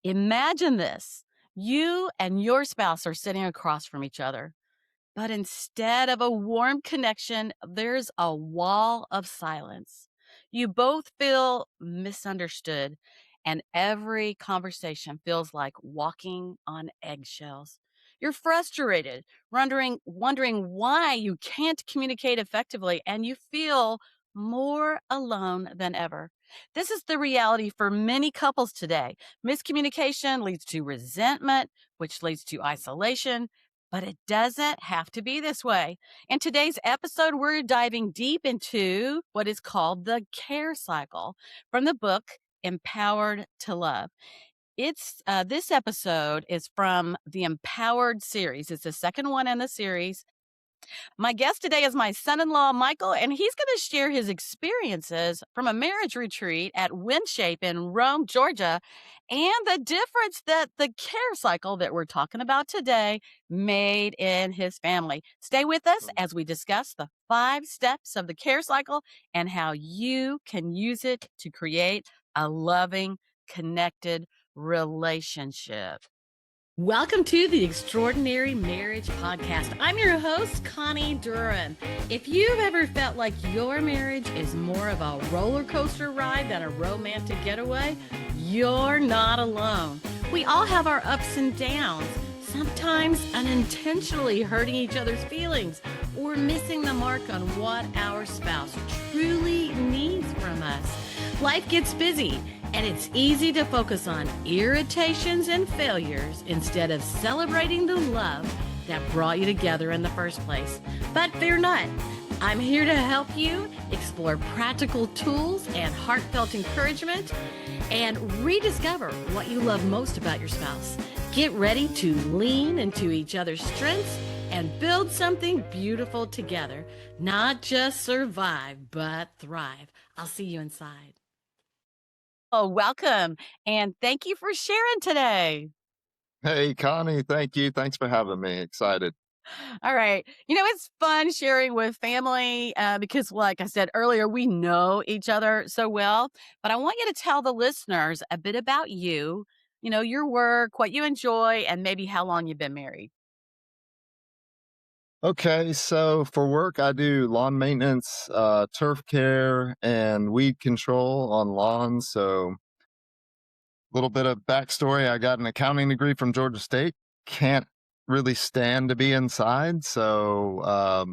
Imagine this. You and your spouse are sitting across from each other, but instead of a warm connection, there's a wall of silence. You both feel misunderstood, and every conversation feels like walking on eggshells. You're frustrated, wondering why you can't communicate effectively, and you feel more alone than ever. This is the reality for many couples today. Miscommunication leads to resentment, which leads to isolation, but it doesn't have to be this way. In today's episode, we're diving deep into what is called the care cycle from the book Empowered to Love. It's This episode is from the Empowered series. It's the second one in the series. My guest today is my son-in-law, Michael, and he's going to share his experiences from a marriage retreat at WinShape in Rome, Georgia, and the difference that the care cycle that we're talking about today made in his family. Stay with us as we discuss the 5 steps of the care cycle and how you can use it to create a loving, connected relationship. Welcome to the Extraordinary Marriage Podcast. I'm your host, Connie Duran. If you've ever felt like your marriage is more of a roller coaster ride than a romantic getaway, you're not alone. We all have our ups and downs, sometimes unintentionally hurting each other's feelings or missing the mark on what our spouse truly needs from us. Life gets busy, and it's easy to focus on irritations and failures instead of celebrating the love that brought you together in the first place. But fear not. I'm here to help you explore practical tools and heartfelt encouragement and rediscover what you love most about your spouse. Get ready to lean into each other's strengths and build something beautiful together. Not just survive, but thrive. I'll see you inside. Oh, welcome. And thank you for sharing today. Hey, Connie, thank you. Thanks for having me. Excited. All right. It's fun sharing with family because, like I said earlier, we know each other so well. But I want you to tell the listeners a bit about you, your work, what you enjoy, and maybe how long you've been married. Okay, so for work, I do lawn maintenance, turf care, and weed control on lawns. So, a little bit of backstory: I got an accounting degree from Georgia State. Can't really stand to be inside, so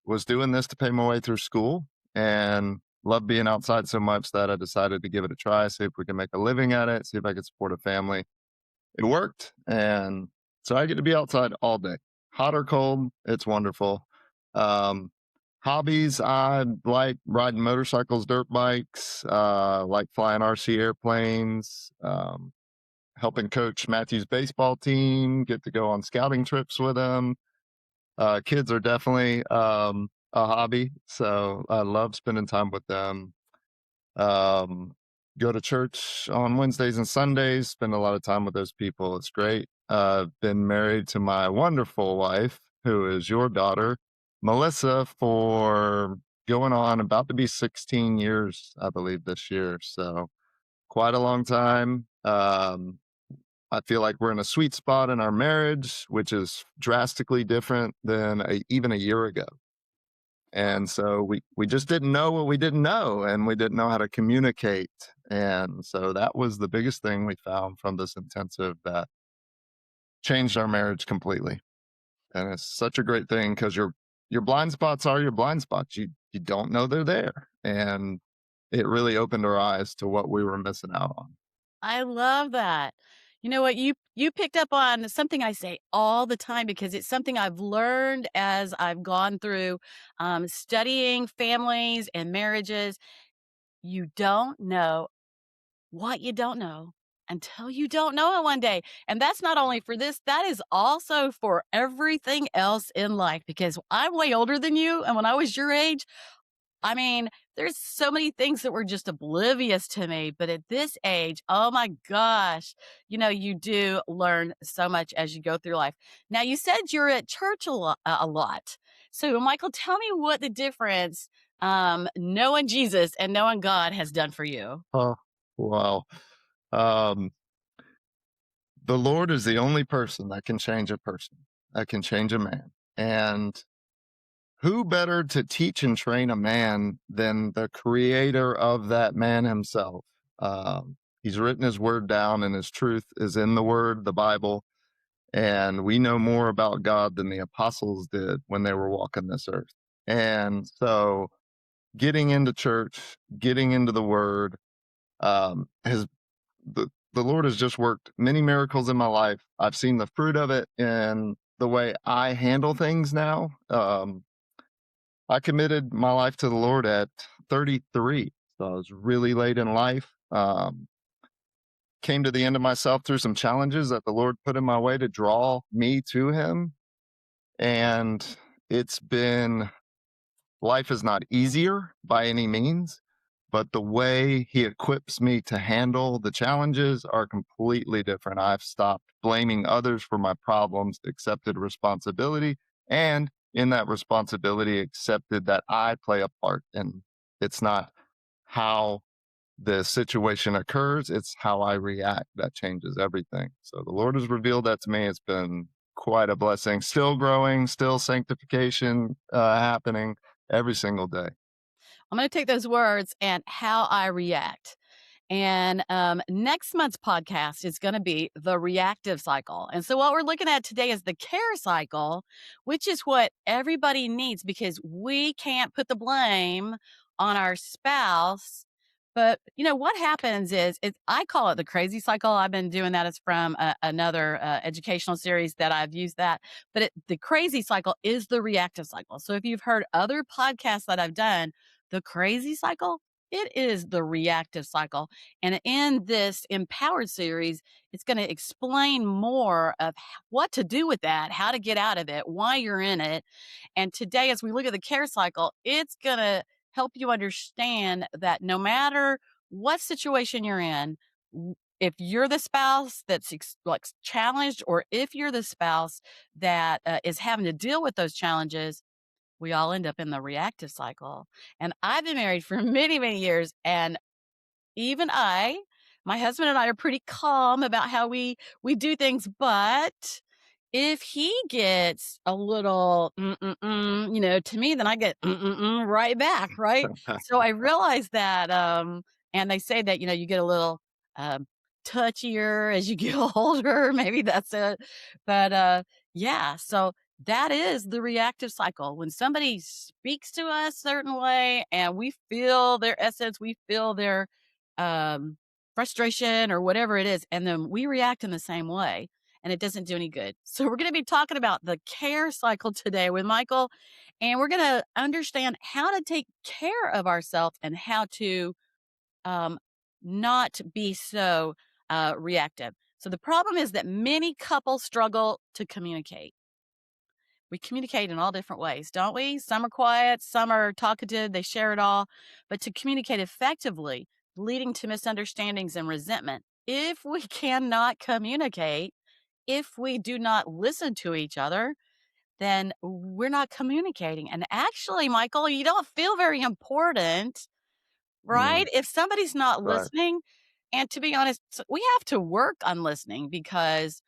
was doing this to pay my way through school, and love being outside so much that I decided to give it a try, see if we can make a living at it, see if I could support a family. It worked, and so I get to be outside all day, hot or cold. It's wonderful. Um, Hobbies: I like riding motorcycles, dirt bikes, like flying RC airplanes, helping coach Matthew's baseball team, get to go on scouting trips with him. Kids are definitely a hobby, so I love spending time with them. Um, Go to church on Wednesdays and Sundays, spend a lot of time with those people. It's great. Been married to my wonderful wife, who is your daughter, Melissa, for going on about to be 16 years, I believe, this year. So quite a long time. I feel like we're in a sweet spot in our marriage, which is drastically different than even a year ago. And so we just didn't know what we didn't know, and we didn't know how to communicate. And so that was the biggest thing we found from this intensive that changed our marriage completely. And it's such a great thing because your blind spots are your blind spots. You don't know they're there. And it really opened our eyes to what we were missing out on. I love that. You know what? You picked up on something I say all the time because it's something I've learned as I've gone through studying families and marriages. You don't know what you don't know until you don't know it one day. And that's not only for this, that is also for everything else in life because I'm way older than you. And when I was your age, I mean, there's so many things that were just oblivious to me, but at this age, oh my gosh, you do learn so much as you go through life. Now, you said you're at church a lot. So, Michael, tell me what the difference knowing Jesus and knowing God has done for you. Oh, wow. Um, The Lord is the only person that can change a person, that can change a man. And who better to teach and train a man than the creator of that man himself? He's written his word down, and his truth is in the word, the Bible. And we know more about God than the apostles did when they were walking this earth. And so, getting into church, getting into the word, has the Lord has just worked many miracles in my life. I've seen the fruit of it in the way I handle things now. I committed my life to the Lord at 33, so I was really late in life. Came to the end of myself through some challenges that the Lord put in my way to draw me to Him, and it's been life is not easier by any means, but the way He equips me to handle the challenges are completely different. I've stopped blaming others for my problems, accepted responsibility, and in that responsibility, accepted that I play a part. And it's not how the situation occurs, it's how I react that changes everything. So the Lord has revealed that to me. It's been quite a blessing. Still growing, still sanctification happening every single day. I'm going to take those words and how I react. And next month's podcast is going to be the reactive cycle. And so, what we're looking at today is the care cycle, which is what everybody needs because we can't put the blame on our spouse. But what happens is I call it the crazy cycle. I've been doing that. It's from another educational series that I've used that. But the crazy cycle is the reactive cycle. So if you've heard other podcasts that I've done, the crazy cycle, it is the reactive cycle. And in this Empowered series, it's going to explain more of what to do with that, how to get out of it, why you're in it. And today, as we look at the care cycle, it's going to help you understand that no matter what situation you're in, if you're the spouse that's like challenged, or if you're the spouse that is having to deal with those challenges, we all end up in the reactive cycle. And I've been married for many, many years, and even my husband and I are pretty calm about how we do things, but if he gets a little to me, then I get right back, right? So I realized that, and they say that you get a little um, touchier as you get older. Maybe that's it, but yeah. So that is the reactive cycle. When somebody speaks to us a certain way, and we feel their essence, we feel their um, frustration or whatever it is, and then we react in the same way, and it doesn't do any good. So we're going to be talking about the care cycle today with Michael, and we're going to understand how to take care of ourselves and how to um, not be so reactive. So the problem is that many couples struggle to communicate. We communicate in all different ways, don't we? Some are quiet, some are talkative, they share it all. But to communicate effectively, leading to misunderstandings and resentment, if we cannot communicate, if we do not listen to each other, then we're not communicating. And actually, Michael, you don't feel very important, right? Mm, If somebody's not right. listening, and to be honest, we have to work on listening because,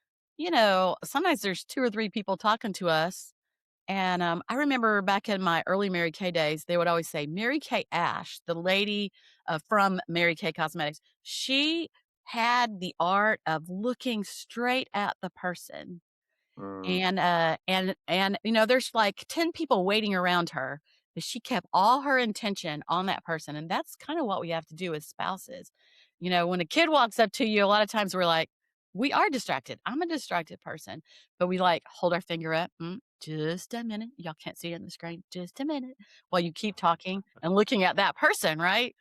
sometimes there's two or three people talking to us, and, I remember back in my early Mary Kay days, they would always say, Mary Kay Ash, the lady, from Mary Kay Cosmetics, she had the art of looking straight at the person. Mm, And there's like 10 people waiting around her, but she kept all her intention on that person, and that's kinda what we have to do as spouses. When a kid walks up to you, a lot of times we're like we are distracted. I'm a distracted person, but we, like, hold our finger up, "Just a minute." Y'all can't see it on the screen. "Just a minute," while you keep talking and looking at that person, right?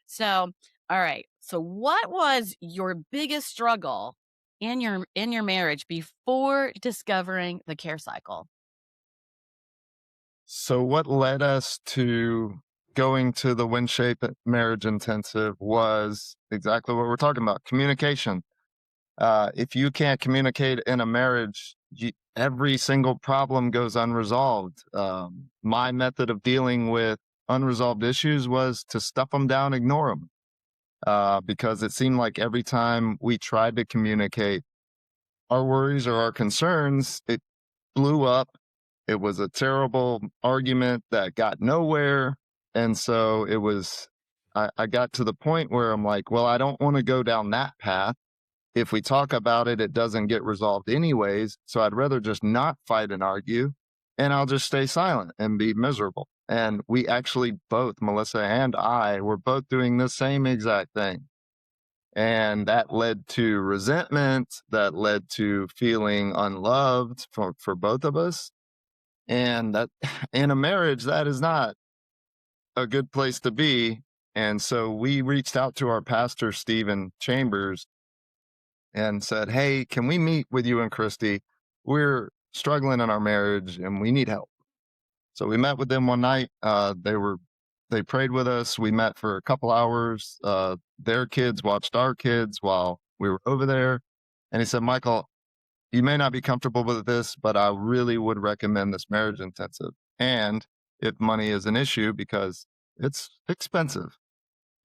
So, all right. So what was your biggest struggle in your marriage before discovering the care cycle? so, what led us to going to the WinShape marriage intensive was exactly what we're talking about: communication. If you can't communicate in a marriage, every single problem goes unresolved. My method of dealing with unresolved issues was to stuff them down, ignore them, because it seemed like every time we tried to communicate, our worries or our concerns, it blew up. It was a terrible argument that got nowhere. And so I got to the point where I'm like, well, I don't want to go down that path. If we talk about it, it doesn't get resolved anyways. So I'd rather just not fight and argue, and I'll just stay silent and be miserable. And we actually both, Melissa and I, were both doing the same exact thing. And that led to resentment, that led to feeling unloved for both of us. And that in a marriage, that is not a good place to be. And so we reached out to our pastor, Stephen Chambers, and said, "Hey, can we meet with you and Christy? We're struggling in our marriage and we need help." So we met with them one night. They prayed with us. We met for a couple hours. Their kids watched our kids while we were over there. And he said, "Michael, you may not be comfortable with this, but I really would recommend this marriage intensive. And if money is an issue, because it's expensive,"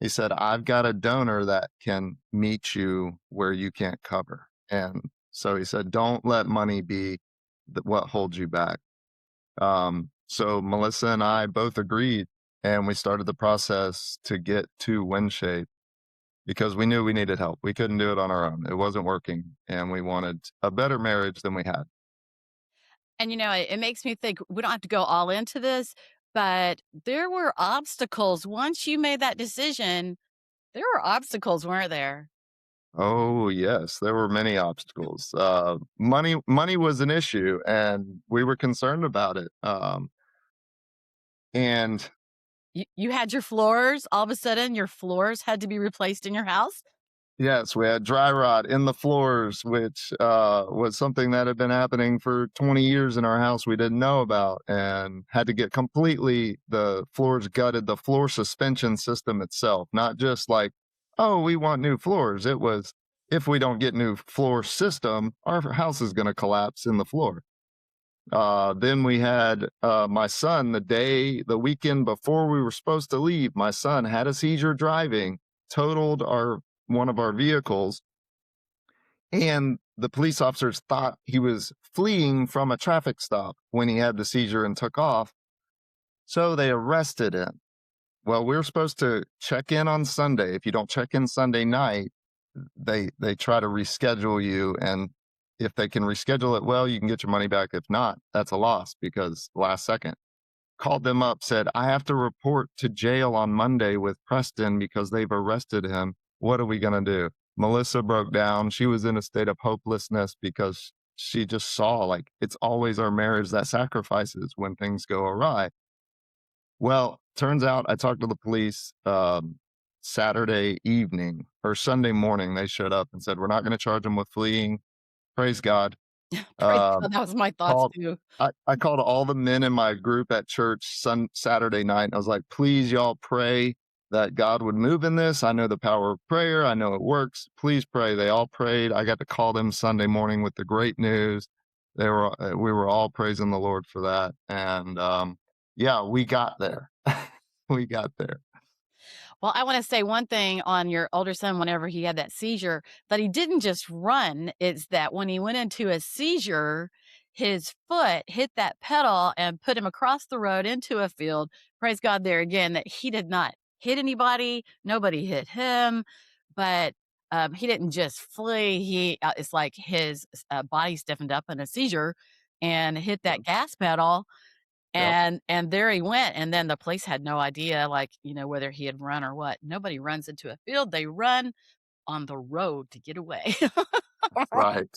he said, "I've got a donor that can meet you where you can't cover." And so he said, "Don't let money be what holds you back." So Melissa and I both agreed, and we started the process to get to WinShape because we knew we needed help. We couldn't do it on our own. It wasn't working, and we wanted a better marriage than we had. And, it makes me think we don't have to go all into this, but there were obstacles. Once you made that decision, there were obstacles, weren't there? Oh yes, there were many obstacles. Money was an issue, and we were concerned about it. And You had your floors, all of a sudden, your floors had to be replaced in your house? yes, we had dry rot in the floors, which was something that had been happening for 20 years in our house we didn't know about, and had to get completely the floors gutted, the floor suspension system itself, not just like, oh, we want new floors. It was, if we don't get new floor system, our house is going to collapse in the floor. Then we had my son, the weekend before we were supposed to leave, my son had a seizure driving, totaled one of our vehicles, and the police officers thought he was fleeing from a traffic stop when he had the seizure and took off. So they arrested him. Well, we were supposed to check in on Sunday. If you don't check in Sunday night, they try to reschedule you, and if they can reschedule it, well, you can get your money back. If not, that's a loss because last second. Called them up, said, "I have to report to jail on Monday with Preston because they've arrested him. What are we going to do?" Melissa broke down. She was in a state of hopelessness because she just saw, like, it's always our marriage that sacrifices when things go awry. Well, turns out I talked to the police Saturday evening or Sunday morning. They showed up and said, "We're not going to charge him with fleeing." Praise God. Praise God, Um, that was my thoughts called too. I called all the men in my group at church Saturday night, and I was like, "Please, y'all pray that God would move in this. I know the power of prayer. I know it works. Please pray." They all prayed. I got to call them Sunday morning with the great news. We were all praising the Lord for that, and yeah, we got there. We got there. Well, I wanna say one thing on your older son whenever he had that seizure, that he didn't just run, it's that when he went into a seizure, his foot hit that pedal and put him across the road into a field. Praise God there again that he did not hit anybody, nobody hit him, but, he didn't just flee, it's like his body stiffened up in a seizure and hit Yeah. that gas pedal, Yep. and there he went, and then the police had no idea, like, whether he had run or what. Nobody runs into a field, they run on the road to get away. Right.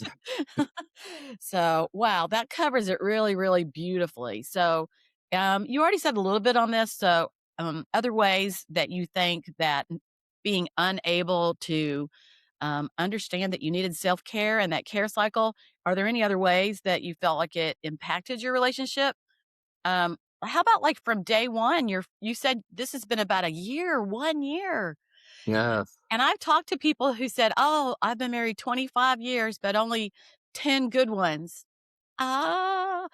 So, wow, that covers it really, really beautifully. So, you already said a little bit on this, so, other ways that you think that being unable to, understand that you needed self-care and that care cycle, are there any other ways that you felt like it impacted your relationship? How about, like, from day 1, you said this has been about a year, 1 year, Yes. and I've talked to people who said, "Oh, I've been married 25 years, but only 10 good ones." Ah,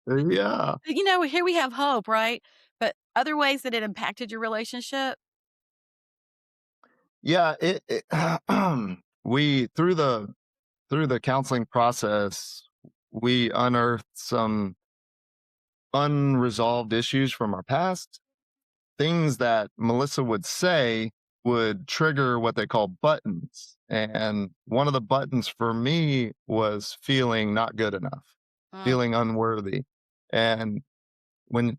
Yeah. here we have hope, right? But other ways that it impacted your relationship? Yeah. We through the through the counseling process, we unearthed some unresolved issues from our past. Things that Melissa would say would trigger what they call buttons. And one of the buttons for me was feeling not good enough, Mm, feeling unworthy. And when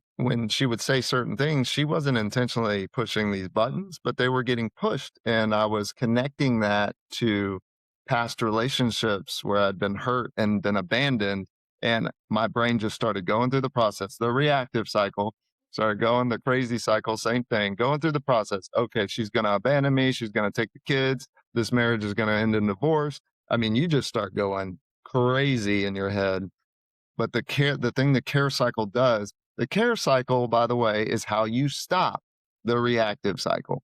she would say certain things, she wasn't intentionally pushing these buttons, but they were getting pushed. And I was connecting that to past relationships where I'd been hurt and been abandoned. And my brain just started going through the process, the reactive cycle, started going the crazy cycle, same thing, going through the process. Okay, she's going to abandon me. She's going to take the kids. This marriage is going to end in divorce. I mean, you just start going crazy in your head. But the thing the care cycle does, the care cycle, by the way, is how you stop the reactive cycle.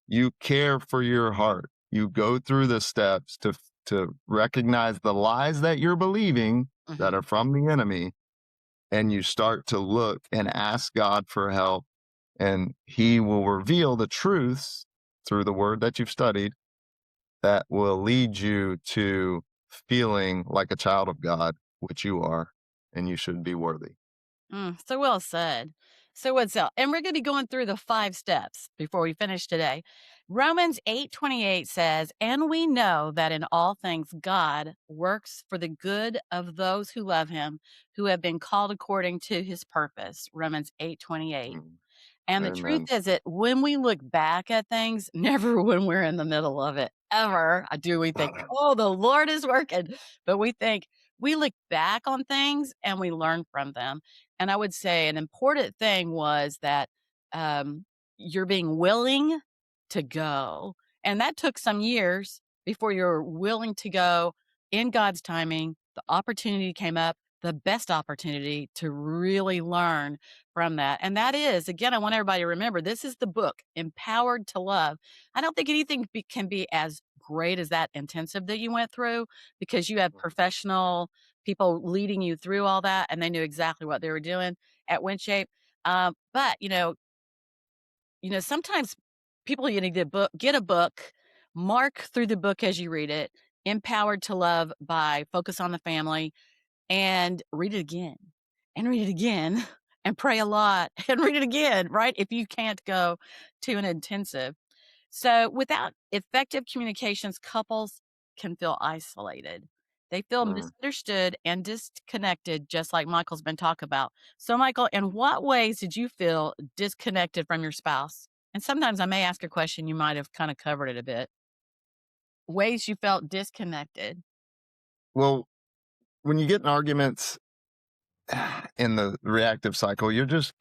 You care for your heart. You go through the steps to recognize the lies that you're believing that mhm. are from the enemy, and you start to look and ask God for help, and He will reveal the truths through the word that you've studied that will lead you to feeling like a child of God, which you are, and you should be worthy. So well said. So what's up? And we're going to be going through the 5 steps before we finish today. Romans 8:28 says, "And we know that in all things God works for the good of those who love him, who have been called according to his purpose." Romans 8:28. Mm, And the truth amen. is that when we look back at things, never when we're in the middle of it, ever do we think, "Oh, the Lord is working." But we look back on things and we learn from them. And I would say an important thing was that, um, you're being willing to go, and that took some years before you're willing to go in God's timing. The opportunity came up, the best opportunity to really learn from that. And that is, again, I want everybody to remember this is the book, Empowered to Love. I don't think anything can be as great as that intensive that you went through because you have professional people leading you through all that and they knew exactly what they were doing at WinShape. But sometimes people you need to get a book, mark through the book as you read it, Empowered to Love by Focus on the Family, and read it again and read it again and pray a lot and read it again, right? If you can't go to an intensive. So, without effective communications, couples can feel isolated. They feel Mm. misunderstood and disconnected, just like Michael's been talking about. So, Michael, in what ways did you feel disconnected from your spouse? And sometimes I may ask a question, you might have kind of covered it a bit. Ways you felt disconnected. Well, when you get in arguments in the reactive cycle, you just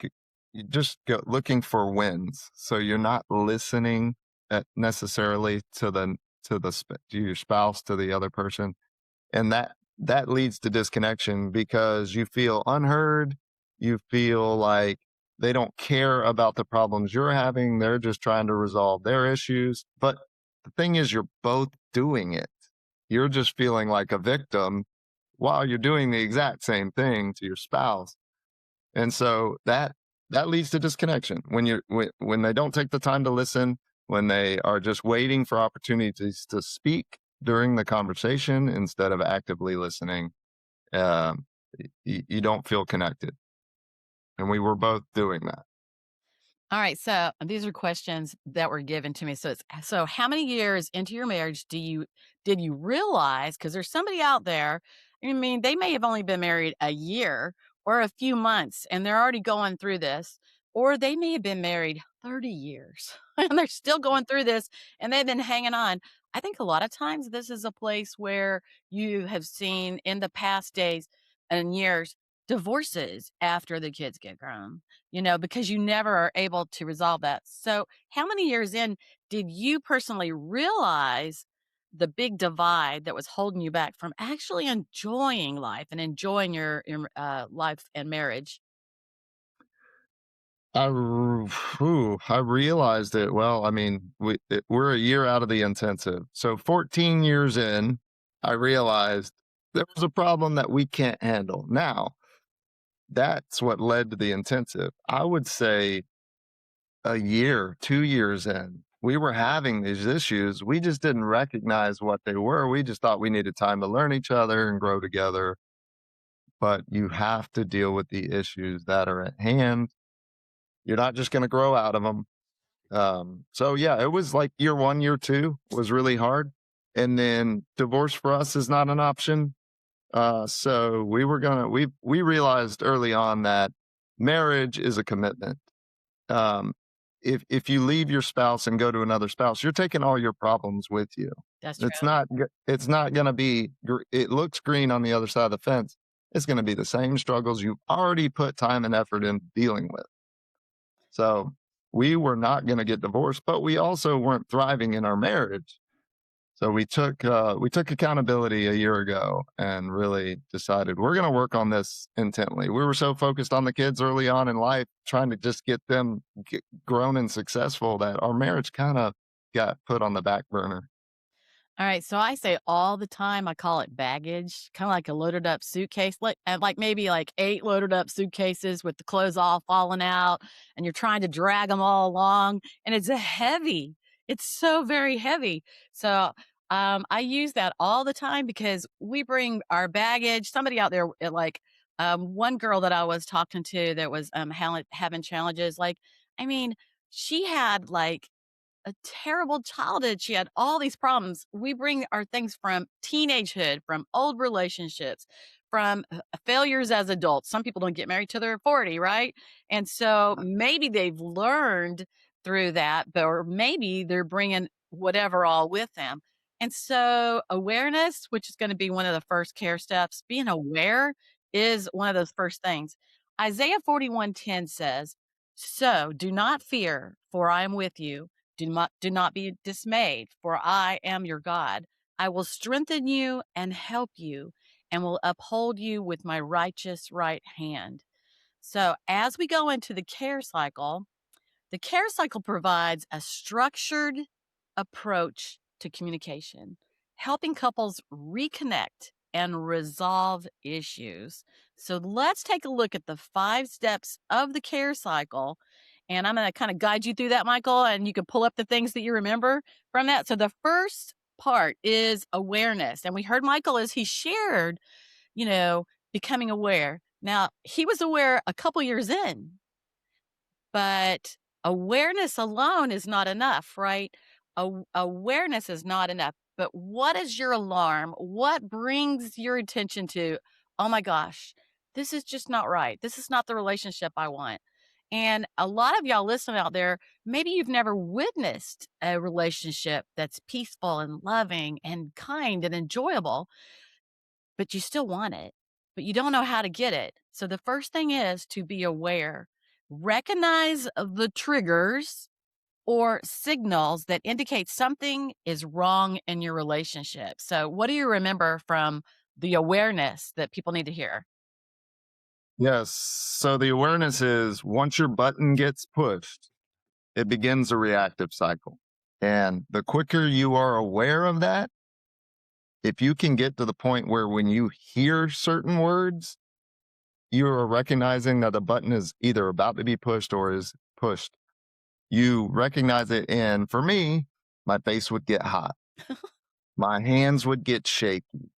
go looking for wins. So you're not listening necessarily to your spouse, to the other person, and that leads to disconnection because you feel unheard. You feel like they don't care about the problems you're having. They're just trying to resolve their issues. But the thing is, you're both doing it. You're just feeling like a victim while you're doing the exact same thing to your spouse. And so that leads to disconnection when they don't take the time to listen, when they are just waiting for opportunities to speak during the conversation instead of actively listening. Um, you don't feel connected, and we were both doing that. All right, so these are questions that were given to me. So how many years into your marriage did you realize because there's somebody out there, I mean, they may have only been married a year or a few months and they're already going through this, or they may have been married 30 years and they're still going through this and they've been hanging on. I think a lot of times this is a place where you have seen in the past days and years divorces after the kids get grown, because you never are able to resolve that. So, how many years in did you personally realize the big divide that was holding you back from actually enjoying life and enjoying your life and marriage? I realized it. Well, I mean, we're a year out of the intensive, so 14 years in, I realized there was a problem that we can't handle. Now, that's what led to the intensive. I would say a year, 2 years in. we were having these issues. We just didn't recognize what they were. We just thought we needed time to learn each other and grow together. But you have to deal with the issues that are at hand. You're not just going to grow out of them. So yeah, it was like year one, year two was really hard. And then divorce for us is not an option. So we realized early on that marriage is a commitment. Um, if you leave your spouse and go to another spouse, you're taking all your problems with you. That's It's true. not it's not going to be it looks green on the other side of the fence. It's going to be the same struggles you've already put time and effort in dealing with. So we were not going to get divorced, but we also weren't thriving in our marriage. So we took accountability a year ago and really decided we're going to work on this intently. We were so focused on the kids early on in life, trying to just get them grown and successful, that our marriage kind of got put on the back burner. All right, so I say all the time, I call it baggage, kind of like a loaded up suitcase, like maybe like 8 loaded up suitcases with the clothes all falling out, and you're trying to drag them all along, and it's heavy. It's so very heavy. So I use that all the time because we bring our baggage. Somebody out there, one girl that I was talking to that was having challenges. I mean, she had like a terrible childhood. She had all these problems. We bring our things from teenagehood, from old relationships, from failures as adults. Some people don't get married till they're 40, right? And so maybe they've learned through that, but or maybe they're bringing whatever all with them. And so awareness, which is going to be one of the first care steps, being aware is one of those first things. Isaiah 41:10 says, "So do not fear, for I am with you. Do not be dismayed, for I am your God. I will strengthen you and help you, and will uphold you with my righteous right hand." So, as we go into the care cycle provides a structured approach to communication, helping couples reconnect and resolve issues. So let's take a look at the 5 steps of the care cycle. And I'm going to kind of guide you through that, Michael, and you can pull up the things that you remember from that. So the first part is awareness. And we heard Michael as he shared, you know, becoming aware. Now, he was aware a couple years in, but awareness alone is not enough, right? Awareness is not enough. But what is your alarm? What brings your attention to, oh my gosh, this is just not right. This is not the relationship I want. And a lot of y'all listening out there, maybe you've never witnessed a relationship that's peaceful and loving and kind and enjoyable, but you still want it, but you don't know how to get it. So the first thing is to be aware. Recognize the triggers or signals that indicate something is wrong in your relationship. So what do you remember from the awareness that people need to hear? Yes. So the awareness is once your button gets pushed, it begins a reactive cycle. And the quicker you are aware of that, if you can get to the point where when you hear certain words, you are recognizing that a button is either about to be pushed or is pushed. You recognize it. And for me, my face would get hot. My hands would get shaky.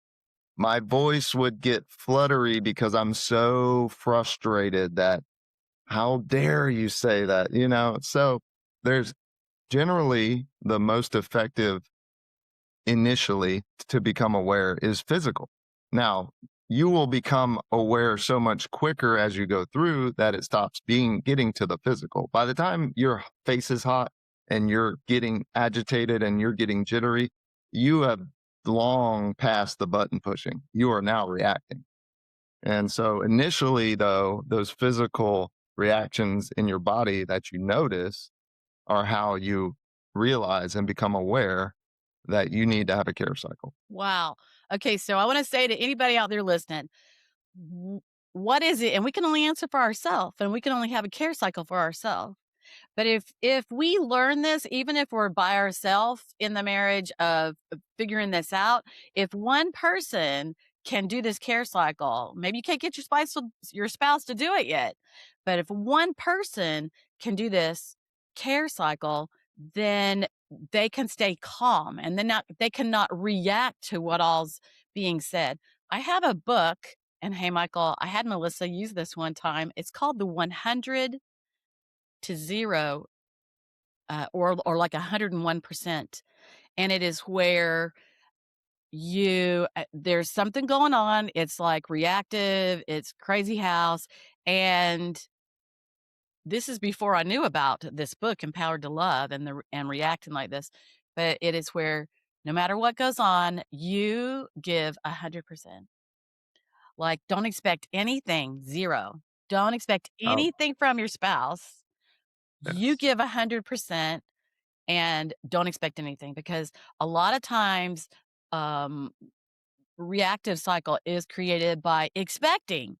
My voice would get fluttery because I'm so frustrated that how dare you say that? So there's generally the most effective initially to become aware is physical. Now, you will become aware so much quicker as you go through that it stops being getting to the physical. By the time your face is hot and you're getting agitated and you're getting jittery, you have long past the button pushing. You are now reacting. And so initially though, those physical reactions in your body that you notice are how you realize and become aware that you need to have a care cycle. Wow. Okay, so I want to say to anybody out there listening, w- what is it? And we can only answer for ourselves, and we can only have a care cycle for ourselves. But if we learn this, even if we're by ourselves in the marriage of figuring this out, if one person can do this care cycle, maybe you can't get your spouse to do it yet, but if one person can do this care cycle, then they can stay calm and then not they cannot react to what all's being said. I have a book, and hey, Michael, I had Melissa use this one time. It's called the 100 to 0 or like 101%. And it is where there's something going on. It's like reactive, it's crazy house. And this is before I knew about this book, Empowered to Love, and reacting like this. But it is where no matter what goes on, you give 100%. Like, don't expect anything, 0. Don't expect Oh, anything from your spouse. You yes, give 100% and don't expect anything, because a lot of times, um, reactive cycle is created by expecting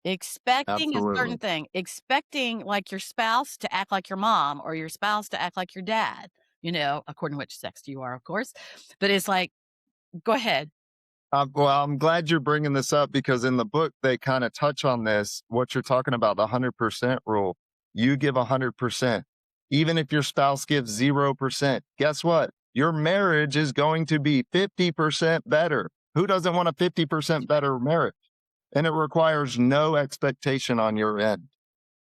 a certain absolutely. thing, expecting, like, your spouse to act like your mom or your spouse to act like your dad, according to which sex you are, of course. But it's like, go ahead. Well, I'm glad you're bringing this up because in the book, they kind of touch on this, what you're talking about, the 100% rule. You give 100%. Even if your spouse gives 0%, guess what? Your marriage is going to be 50% better. Who doesn't want a 50% better marriage? And it requires no expectation on your end.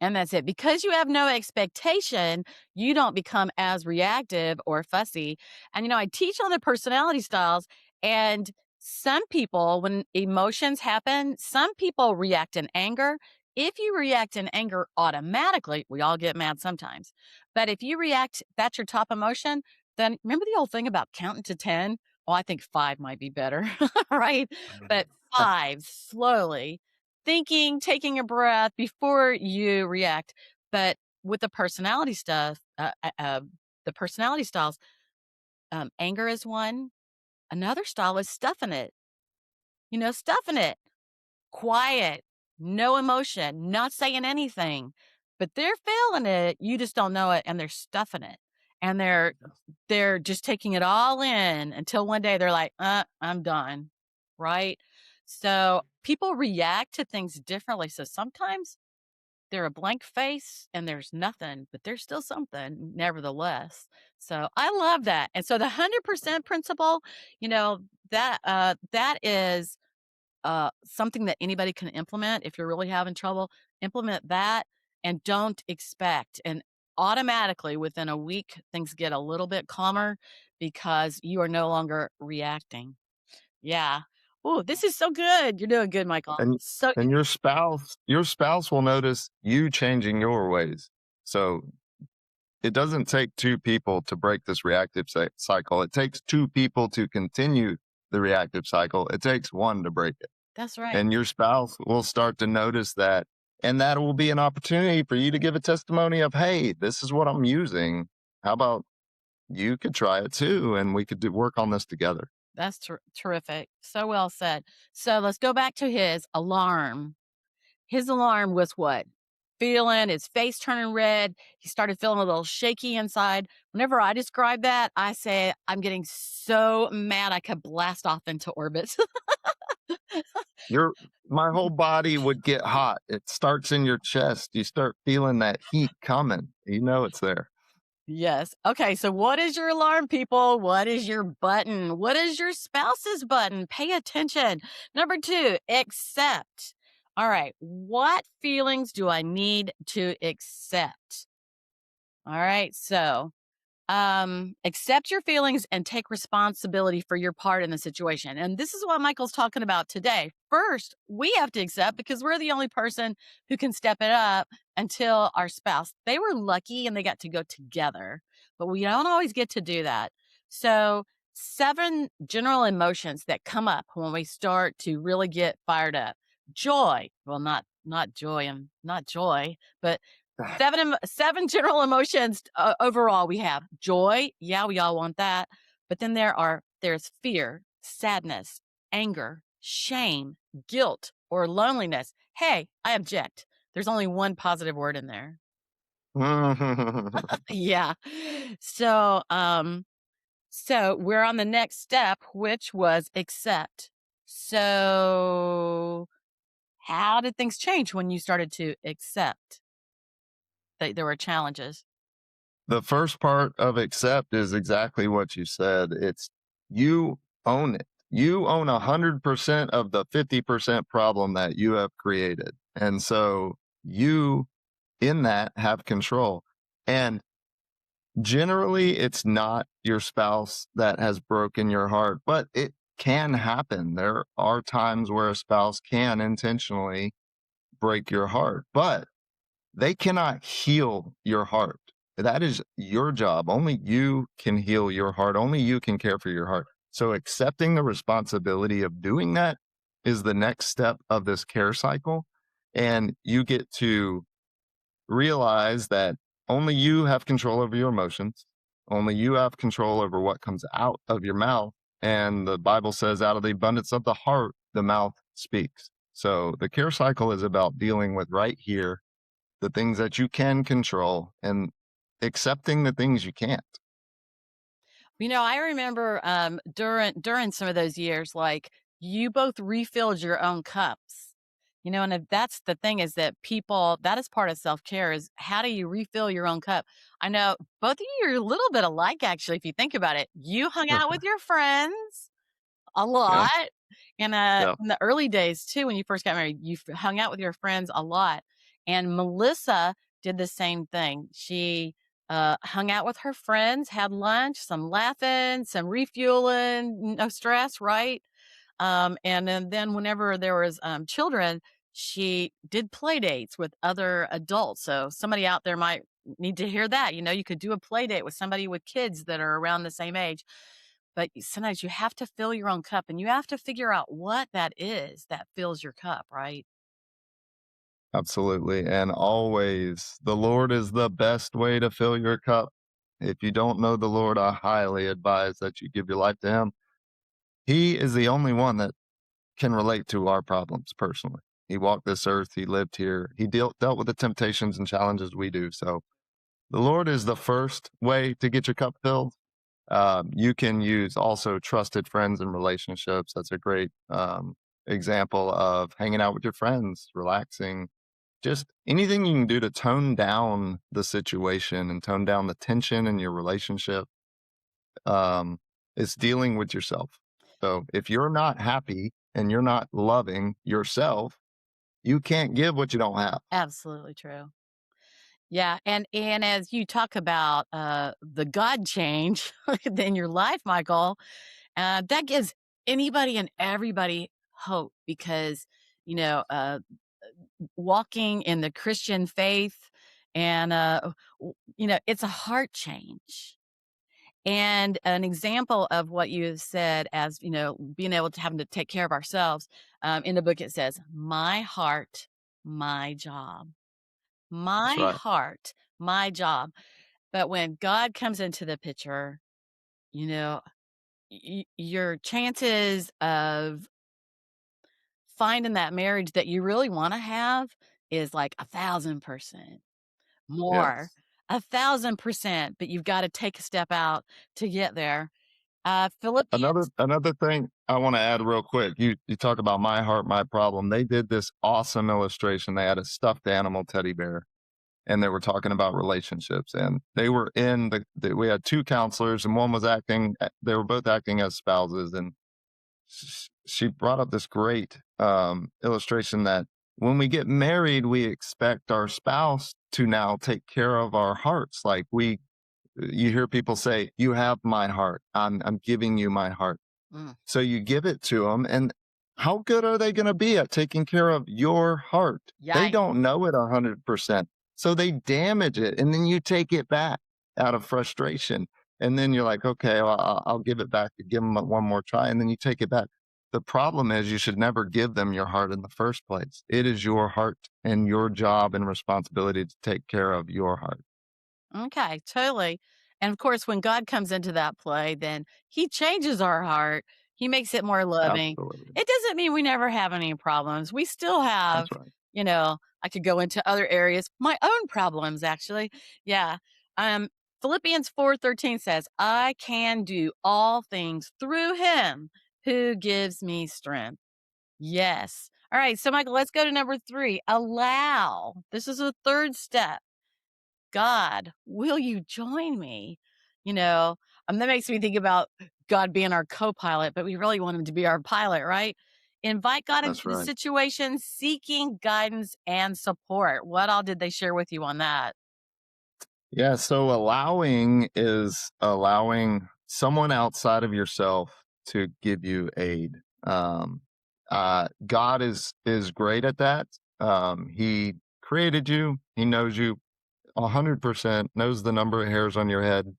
And that's it. Because you have no expectation, you don't become as reactive or fussy. And, I teach on the personality styles, and some people, when emotions happen, some people react in anger. If you react in anger automatically, we all get mad sometimes. But if you react, that's your top emotion, then remember the old thing about counting to 10? Well, I think 5 might be better, right? But 5 slowly thinking, taking a breath before you react. But with the personality stuff, the personality styles, anger is one. Another style is stuffing it. Stuffing it, quiet, no emotion, not saying anything, but they're feeling it. You just don't know it, and they're stuffing it, and they're just taking it all in until one day they're like, I'm done, right? So people react to things differently. So sometimes they're a blank face and there's nothing, but there's still something nevertheless. So I love that. And so the 100% principle, you know, that is something that anybody can implement. If you're really having trouble, implement that and don't expect. And automatically within a week, things get a little bit calmer because you are no longer reacting. Yeah. Oh, this is so good. You're doing good, Michael. and So and your spouse will notice you changing your ways. So it doesn't take two people to break this reactive cycle. It takes two people to continue the reactive cycle. It takes one to break it. that's right. And your spouse will start to notice that. And that will be an opportunity for you to give a testimony of, hey, this is what I'm using. How about you could try it too? And we could work on this together. That's terrific. So well said. So let's go back to his alarm. His alarm was what? Feeling his face turning red. He started feeling a little shaky inside. Whenever I describe that, I say, I'm getting so mad I could blast off into orbit. Your My whole body would get hot. It starts in your chest. You start feeling that heat coming. You know it's there. Yes. Okay. So, what is your alarm, people? What is your button? What is your spouse's button? Pay attention. Number two, accept. All right. What feelings do I need to accept? All right. So, accept your feelings and take responsibility for your part in the situation. And this is what Michael's talking about today. First, we have to accept because we're the only person who can step it up until our spouse. They were lucky and they got to go together, but we don't always get to do that. So, 7 general emotions that come up when we start to really get fired up. Joy, well, not joy and not joy, but 7 general emotions, overall we have. Joy, yeah, we all want that, but then there's fear, sadness, anger, shame, guilt, or loneliness. Hey, I object. There's only one positive word in there. Yeah. So, so we're on the next step, which was accept. So how did things change when you started to accept that there were challenges? The first part of accept is exactly what you said. It's you own it. You own 100% of the 50% problem that you have created. And so you in that have control. And generally, it's not your spouse that has broken your heart, but it can happen. There are times where a spouse can intentionally break your heart, but they cannot heal your heart. That is your job. Only you can heal your heart. Only you can care for your heart. So accepting the responsibility of doing that is the next step of this care cycle. And you get to realize that only you have control over your emotions. Only you have control over what comes out of your mouth. And the Bible says, out of the abundance of the heart, the mouth speaks. So the care cycle is about dealing with right here the things that you can control and accepting the things you can't. I remember during some of those years, like you both refilled your own cups. And if that's the thing is that people that is part of self-care is how do you refill your own cup? I know both of you are a little bit alike actually if you think about it. You hung out with your friends a Yeah. lot. And, Yeah. in the early days too, when you first got married, you hung out with your friends a lot. And Melissa did the same thing. She, hung out with her friends, had lunch, some laughing, some refueling, no stress, right? And then whenever there was, children, she did play dates with other adults. So somebody out there might need to hear that. You could do a play date with somebody with kids that are around the same age. But sometimes you have to fill your own cup and you have to figure out what that is that fills your cup, right? Absolutely. And always, the Lord is the best way to fill your cup. If you don't know the Lord, I highly advise that you give your life to Him. He is the only one that can relate to our problems personally. He walked this earth, He lived here, He dealt with the temptations and challenges we do. So the Lord is the first way to get your cup filled. You can use also trusted friends and relationships. That's a great example of hanging out with your friends, relaxing, just anything you can do to tone down the situation and tone down the tension in your relationship. Um, is dealing with yourself. So if you're not happy and you're not loving yourself, you can't give what you don't have. Absolutely true. Yeah, and as you talk about, the God change in your life, Michael, that gives anybody and everybody hope because, you know, uh, walking in the Christian faith and, it's a heart change. And an example of what you have said as, being able to having to take care of ourselves, in the book, it says, my heart, my job. That's My right. heart, my job. But when God comes into the picture, you know, your chances of finding that marriage that you really want to have is like 1,000% more, Yes. 1,000%. But you've got to take a step out to get there. Philippians. Another thing I want to add real quick. You talk about my heart, my problem. They did this awesome illustration. They had a stuffed animal teddy bear and they were talking about relationships and they were in we had two counselors and one was acting they were both acting as spouses and she brought up this great illustration that when we get married we expect our spouse to now take care of our hearts like we you hear people say you have my heart, I'm giving you my heart, Mm, so you give it to them, and how good are they going to be at taking care of your heart? They yikes. don't know it 100%. So they damage it, and then you take it back out of frustration. And then you're like, okay, well, I'll give it back, give them one more try, and then you take it back. The problem is you should never give them your heart in the first place. It is your heart and your job and responsibility to take care of your heart. Okay, totally. And of course, when God comes into that play, then He changes our heart. He makes it more loving. Absolutely. It doesn't mean we never have any problems. We still have, That's right. I could go into other areas, my own problems, actually. Yeah. Um, Philippians 4:13 says, I can do all things through Him who gives me strength. Yes. All right. So, Michael, let's go to number three. Allow. This is a third step. God, will you join me? You know, that makes me think about God being our co-pilot, but we really want him to be our pilot, right? Invite God into That's the right. situation, seeking guidance and support. What all did they share with you on that? Yeah, so allowing is allowing someone outside of yourself to give you aid. Um, God is great at that. He created you. He knows you 100%. Knows the number of hairs on your head.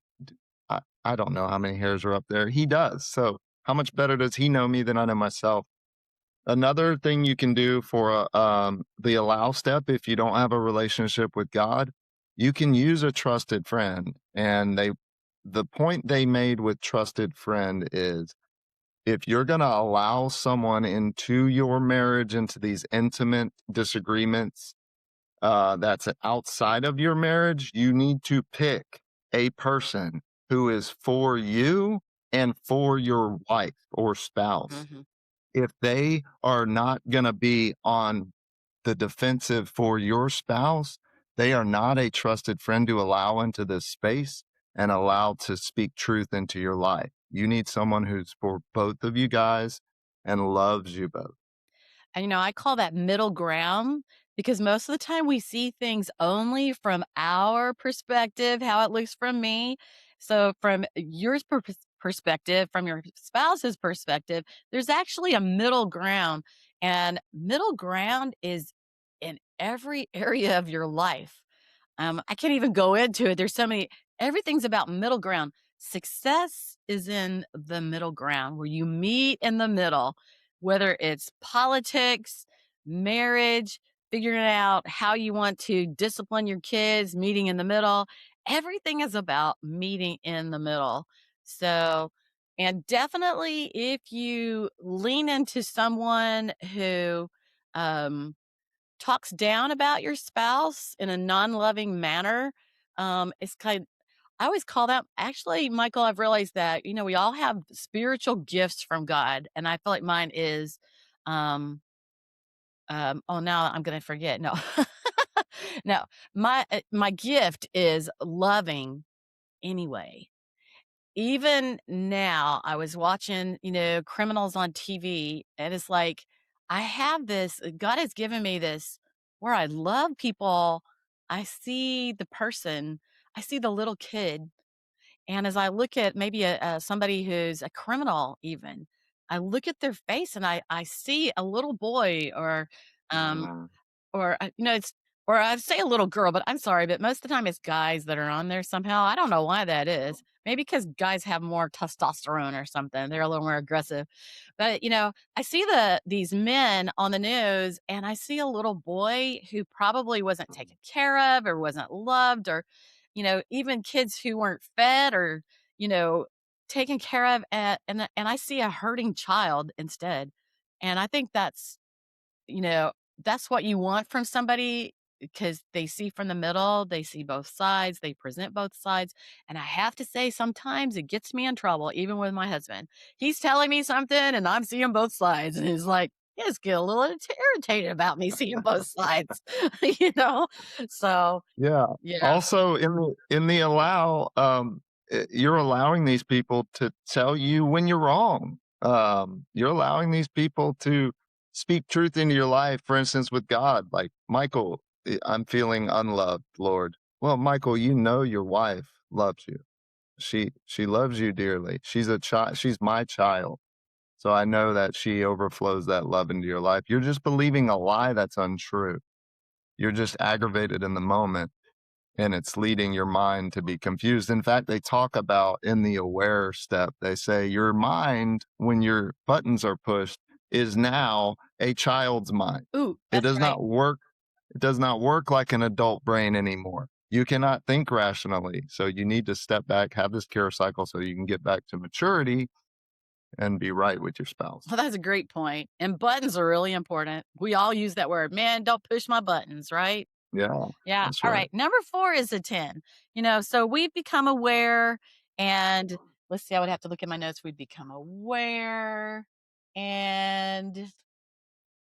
I don't know how many hairs are up there. He does. So how much better does he know me than I know myself? Another thing you can do for the allow step, if you don't have a relationship with God, you can use a trusted friend. And the point they made with trusted friend is if you're going to allow someone into your marriage, into these intimate disagreements, that's outside of your marriage, you need to pick a person who is for you and for your wife or spouse. Mhm. If they are not going to be on the defensive for your spouse, they are not a trusted friend to allow into this space and allow to speak truth into your life. You need someone who's for both of you guys and loves you both. And, I call that middle ground because most of the time we see things only from our perspective, how it looks from me. So, from your perspective, from your spouse's perspective, there's actually a middle ground. And middle ground is in every area of your life. I can't even go into it. There's so many, everything's about middle ground. Success is in the middle ground where you meet in the middle, whether it's politics, marriage, figuring out how you want to discipline your kids, meeting in the middle. Everything is about meeting in the middle. So, and definitely if you lean into someone who, um, talks down about your spouse in a non-loving manner, it's kind I always call that actually, Michael, I've realized that, we all have spiritual gifts from God, and I feel like mine is, um, oh, now I'm gonna forget. No. No, my gift is loving anyway. Even now, I was watching, criminals on TV, and it's like, I have this God has given me this where I love people. I see the person, I see the little kid, and as I look at maybe somebody who's a criminal even, I look at their face and I see a little boy um, Mm. it's or I'd say a little girl, but I'm sorry, but most of the time it's guys that are on there somehow. I don't know why that is. Maybe because guys have more testosterone or something. They're a little more aggressive. But, I see these men on the news and I see a little boy who probably wasn't taken care of or wasn't loved or, even kids who weren't fed or, you know, taken care of and I see a hurting child instead. And I think you know, that's what you want from somebody because they see from the middle, they see both sides, they present both sides. And I have to say, sometimes it gets me in trouble, even with my husband. He's telling me something and I'm seeing both sides. And he's like, he just get a little irritated about me seeing both sides, you know? So, Yeah. yeah. Also, in the allow, you're allowing these people to tell you when you're wrong. You're allowing these people to speak truth into your life. For instance, with God, like Michael, I'm feeling unloved, Lord. Well, Michael, you know your wife loves you. She loves you dearly. She's a child. She's my child. So I know that she overflows that love into your life. You're just believing a lie that's untrue. You're just aggravated in the moment and it's leading your mind to be confused. In fact, they talk about in the aware step, they say your mind, when your buttons are pushed, is now a child's mind. Ooh, It that's does right. not work. It does not work like an adult brain anymore. You cannot think rationally. So you need to step back, have this care cycle so you can get back to maturity and be right with your spouse. Well, that's a great point. And buttons are really important. We all use that word. Man, don't push my buttons, right? Yeah, Yeah. that's All right. right. Number 4 is a 10. So we've become aware and let's see, I would have to look at my notes. We've become aware and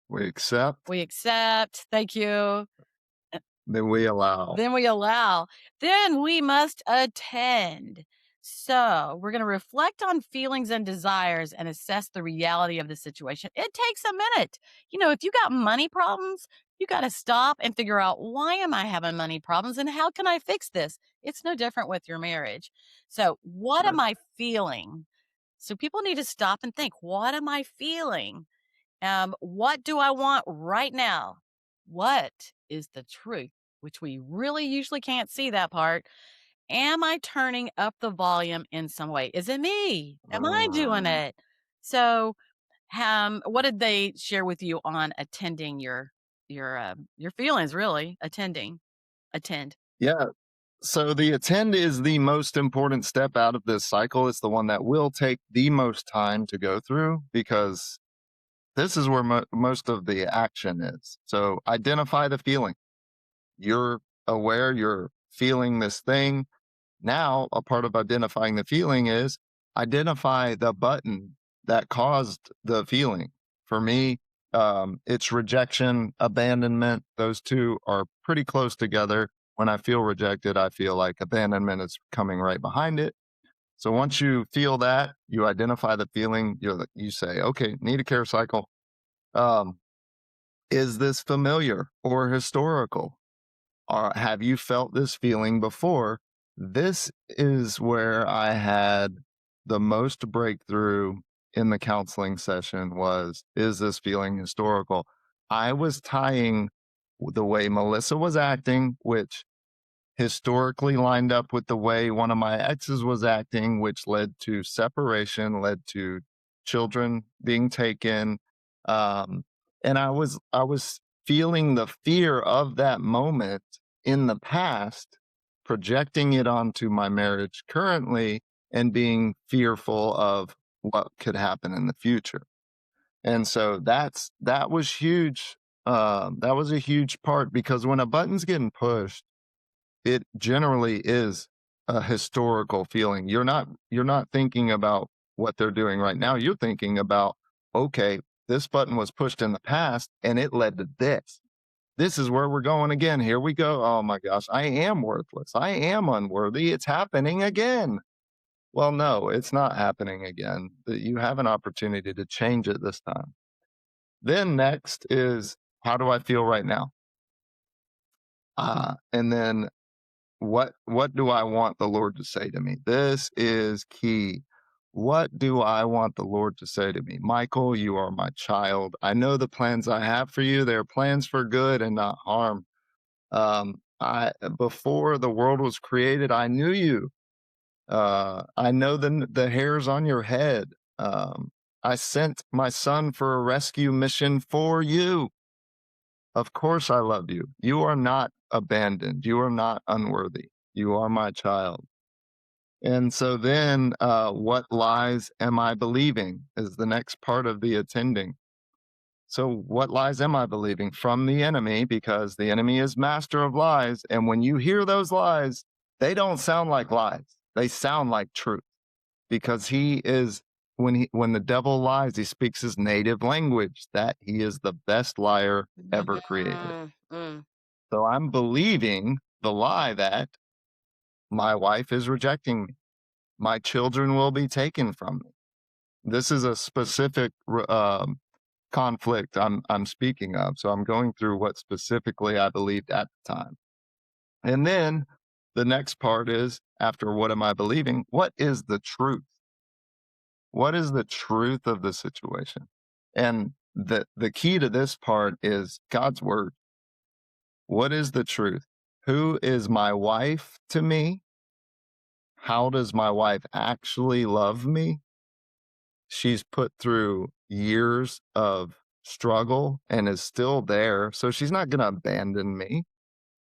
We accept. we accept. Thank you. Then we allow. Then we allow. Then we must attend. So we're going to reflect on feelings and desires and assess the reality of the situation. It takes a minute. If you got money problems, you got to stop and figure out, why am I having money problems and how can I fix this? It's no different with your marriage. So, what Sure. am I feeling? So people need to stop and think, what am I feeling? What do I want right now? What is the truth? Which we really usually can't see that part. Am I turning up the volume in some way? Is it me? Am I doing Mm. it? So, what did they share with you on attending your feelings? Really, attend. Yeah. So the attend is the most important step out of this cycle. It's the one that will take the most time to go through because this is where most of the action is. So identify the feeling. You're aware you're feeling this thing. Now, a part of identifying the feeling is identify the button that caused the feeling. For me, it's rejection, abandonment. Those two are pretty close together. When I feel rejected, I feel like abandonment is coming right behind it. So once you feel that, you identify the feeling, you say, okay, need a care cycle. Um, is this familiar or historical? Have you felt this feeling before? This is where I had the most breakthrough in the counseling session was, is this feeling historical? I was tying the way Melissa was acting, which historically lined up with the way one of my exes was acting, which led to separation, led to children being taken. Um, and I was feeling the fear of that moment in the past, projecting it onto my marriage currently, and being fearful of what could happen in the future. And so that was huge. That was a huge part because when a button's getting pushed, it generally is a historical feeling. You're not thinking about what they're doing right now. You're thinking about, okay, this button was pushed in the past and it led to this. This is where we're going again. Here we go. Oh my gosh, I am worthless. I am unworthy. It's happening again. Well, no, it's not happening again. You have an opportunity to change it this time. Then next is, how do I feel right now? And then what do I want the Lord to say to me? This is key. What do I want the Lord to say to me? Michael, you are my child. I know the plans I have for you. They're plans for good and not harm. I before the world was created, I knew you. I know the hairs on your head. I sent my son for a rescue mission for you. Of course, I love you. You are not abandoned. You are not unworthy. You are my child. And so then, what lies am I believing is the next part of the attending. So, what lies am I believing from the enemy? Because the enemy is master of lies. And when you hear those lies, they don't sound like lies, they sound like truth because he is. When the devil lies, he speaks his native language that he is the best liar ever created. Mm, mm. So I'm believing the lie that my wife is rejecting me. My children will be taken from me. This is a specific conflict I'm speaking of. So I'm going through what specifically I believed at the time. And then the next part is, after what am I believing? What is the truth? What is the truth of the situation? And the key to this part is God's word. What is the truth? Who is my wife to me? How does my wife actually love me? She's put through years of struggle and is still there, so she's not going to abandon me.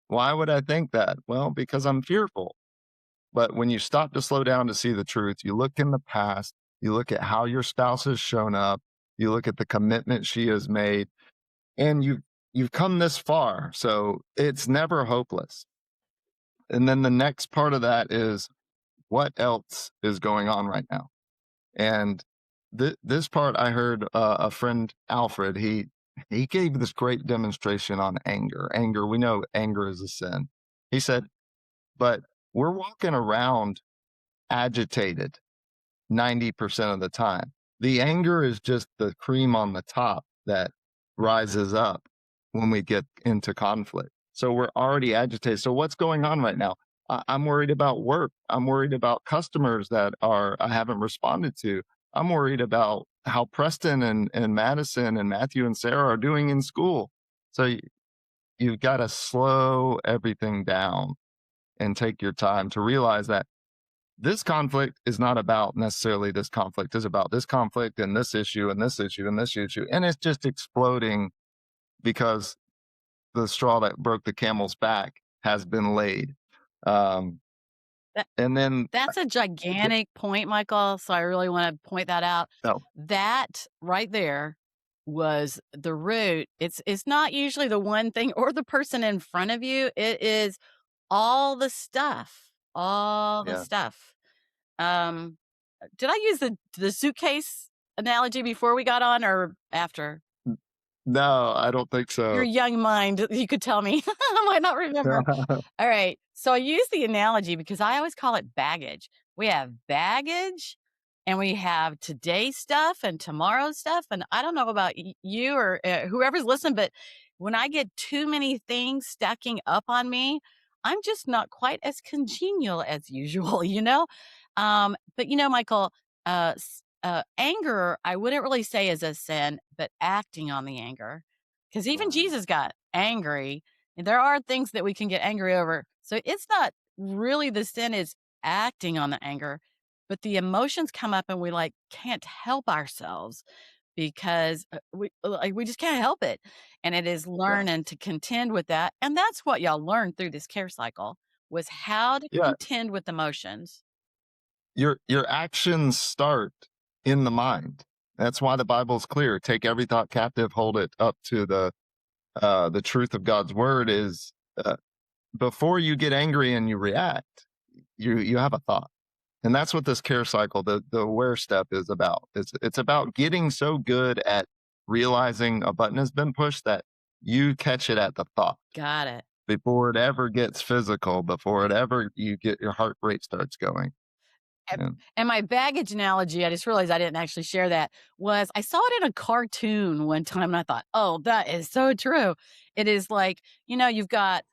Why would I think that? Well, because I'm fearful. But when you stop to slow down to see the truth, you look in the past, you look at how your spouse has shown up, you look at the commitment she has made, and you've come this far. So it's never hopeless. And then the next part of that is, what else is going on right now? And this part I heard a friend, Alfred, He gave this great demonstration on anger. Anger, we know anger is a sin. He said, but we're walking around agitated 90% of the time. The anger is just the cream on the top that rises up when we get into conflict. So we're already agitated. So what's going on right now? I'm worried about work. I'm worried about customers that are I haven't responded to. I'm worried about how Preston and Madison and Matthew and Sarah are doing in school. So you've got to slow everything down and take your time to realize that this conflict is not about necessarily this conflict. It's about this conflict and this issue and this issue and this issue. And it's just exploding because the straw that broke the camel's back has been laid. Um, That and then, that's a gigantic point, Michael, so I really wanna point that out. oh, That right there was the root. It's not usually the one thing or the person in front of you, it is all the stuff, all the yeah. stuff. Um, did I use the suitcase analogy before we got on or after? No, I don't think Your so. young mind, you could tell me. I might not remember. All right. So I use the analogy because I always call it baggage. We have baggage and we have today's stuff and tomorrow's stuff. And I don't know about you or whoever's listening, but when I get too many things stacking up on me, I'm just not quite as congenial as usual, you know? But, Michael, anger, I wouldn't really say is a sin, but acting on the anger. Because even Mm, Jesus got angry, and there are things that we can get angry over. So it's not really the sin is acting on the anger, but the emotions come up and we like can't help ourselves because we just can't help it. And it is yeah. learning to contend with that. And that's what y'all learned through this care cycle was how to Yeah. contend with emotions. Your actions start in the mind. That's why the Bible's clear. Take every thought captive, hold it up to the truth of God's word is uh, before you get angry and you react, you have a thought. And that's what this care cycle, the aware step is about. It's about getting so good at realizing a button has been pushed that you catch it at the thought Got it. before it ever gets physical, before it ever you get your heart rate starts going. And And and my baggage analogy, I just realized I didn't actually share that, was I saw it in a cartoon one time and I thought, "Oh, that is so true." It is like, you've got,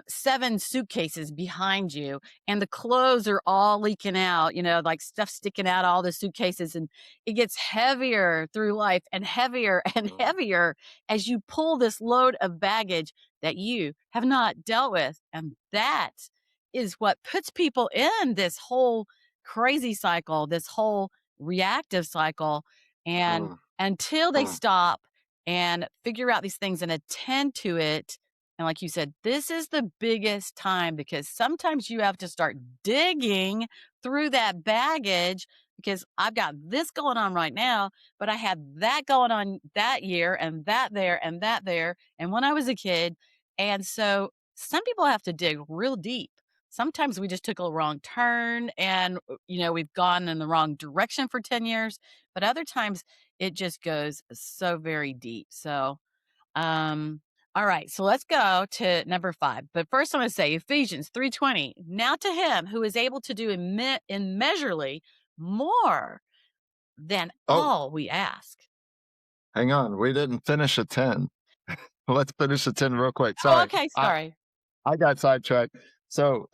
7 suitcases behind you and the clothes are all leaking out, like stuff sticking out of all the suitcases, and it gets heavier through life and heavier and mm, heavier as you pull this load of baggage that you have not dealt with, and that is what puts people in this whole crazy cycle, this whole reactive cycle. And mm, until they mm, stop and figure out these things and attend to it, and like you said, this is the biggest time because sometimes you have to start digging through that baggage because I've got this going on right now, but I had that going on that year and that there and that there. And when I was a kid. And so some people have to dig real deep. Sometimes we just took a wrong turn and, we've gone in the wrong direction for 10 years, but other times it just goes so very deep. So, um, all right, so let's go to number 5. But first I'm gonna say Ephesians 3:20. Now to him who is able to do immeasurably more than oh, all we ask. hang on. We didn't finish a 10. Let's finish a 10 real quick. Oh, Sorry. okay, sorry. I got sidetracked. So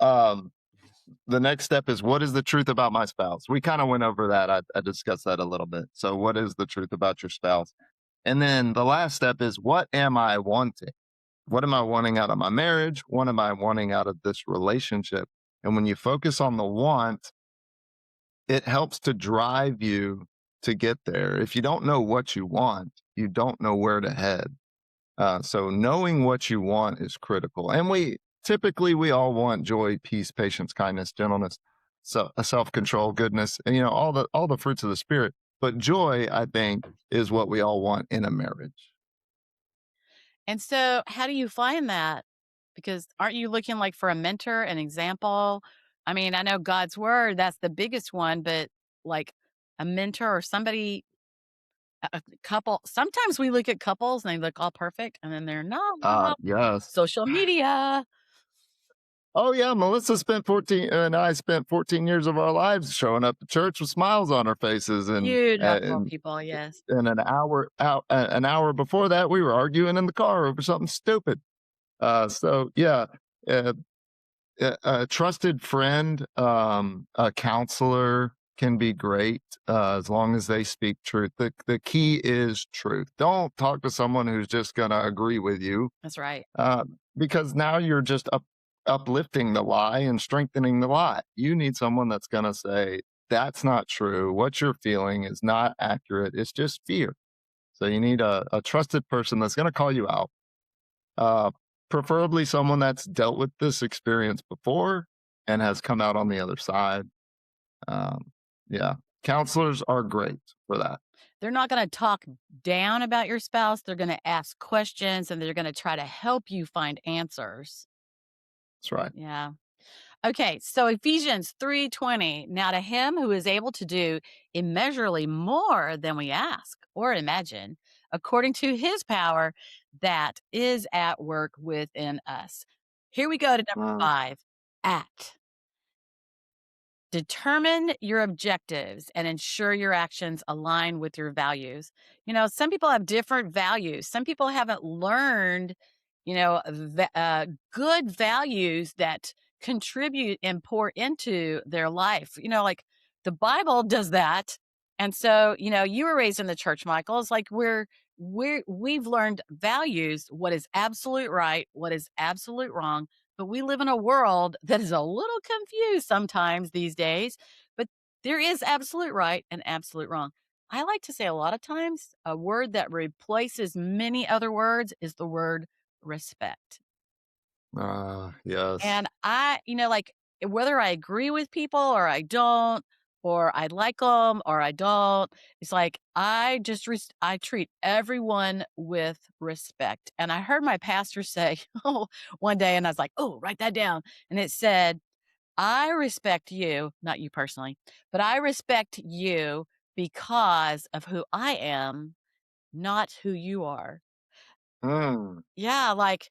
the next step is what is the truth about my spouse? We kind of went over that. I discussed that a little bit. So what is the truth about your spouse? And then the last step is what am I wanting? What am I wanting out of my marriage? What am I wanting out of this relationship? And when you focus on the want, it helps to drive you to get there. If you don't know what you want, you don't know where to head. So knowing what you want is critical. And we all want joy, peace, patience, kindness, gentleness, so self-control, goodness, and all the fruits of the spirit. But joy, I think, is what we all want in a marriage. And so how do you find that? Because aren't you looking like for a mentor, an example? I mean, I know God's word, that's the biggest one, but like a mentor or somebody A couple sometimes we look at couples and they look all perfect, and then they're not. Yes. Social media. Oh yeah, Melissa spent 14 and I spent 14 years of our lives showing up to church with smiles on our faces, Beautiful people, yes. and an hour before that we were arguing in the car over something stupid. So yeah, uh, a trusted friend, a counselor can be great as long as they speak truth. The key is truth. Don't talk to someone who's just going to agree with you, That's right. uh, because now you're just uplifting the lie and strengthening the lie. You need someone that's going to say, that's not true. What you're feeling is not accurate. It's just fear. So you need a trusted person that's going to call you out, uh, preferably someone that's dealt with this experience before and has come out on the other side. Um, yeah, counselors are great for that. They're not gonna talk down about your spouse, they're gonna ask questions, and they're gonna try to help you find answers. That's right. Yeah. Okay, so Ephesians 3:20. Now to him who is able to do immeasurably more than we ask or imagine, according to his power that is at work within us. Here we go to number Mm. 5. At. Determine your objectives and ensure your actions align with your values. Some people have different values. Some people haven't learned, good values that contribute and pour into their life. Like the Bible does that. And so, you were raised in the church, Michael. It's like we've learned values, what is absolute right, what is absolute wrong, but we live in a world that is a little confused sometimes these days. But there is absolute right and absolute wrong. I like to say a lot of times a word that replaces many other words is the word respect. Yes. And like whether I agree with people or I don't, or I like them or I don't, it's like I treat everyone with respect. And I heard my pastor say, oh, one day, and I was like, oh, write that down. And it said, I respect you, not you personally, but I respect you because of who I am, not who you are. Mm. Yeah, like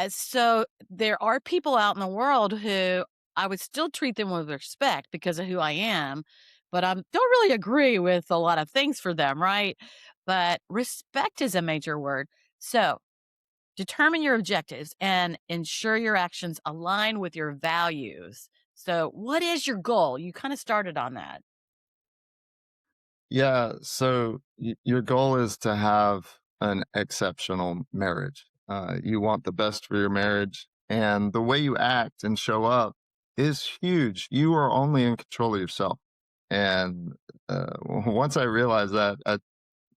so there are people out in the world who I would still treat them with respect because of who I am, but I don't really agree with a lot of things for them, right? But respect is a major word. So determine your objectives and ensure your actions align with your values. So, what is your goal? You kind of started on that. Yeah. So your goal is to have an exceptional marriage. You want the best for your marriage, and the way you act and show up is huge. You are only in control of yourself. And once I realized that,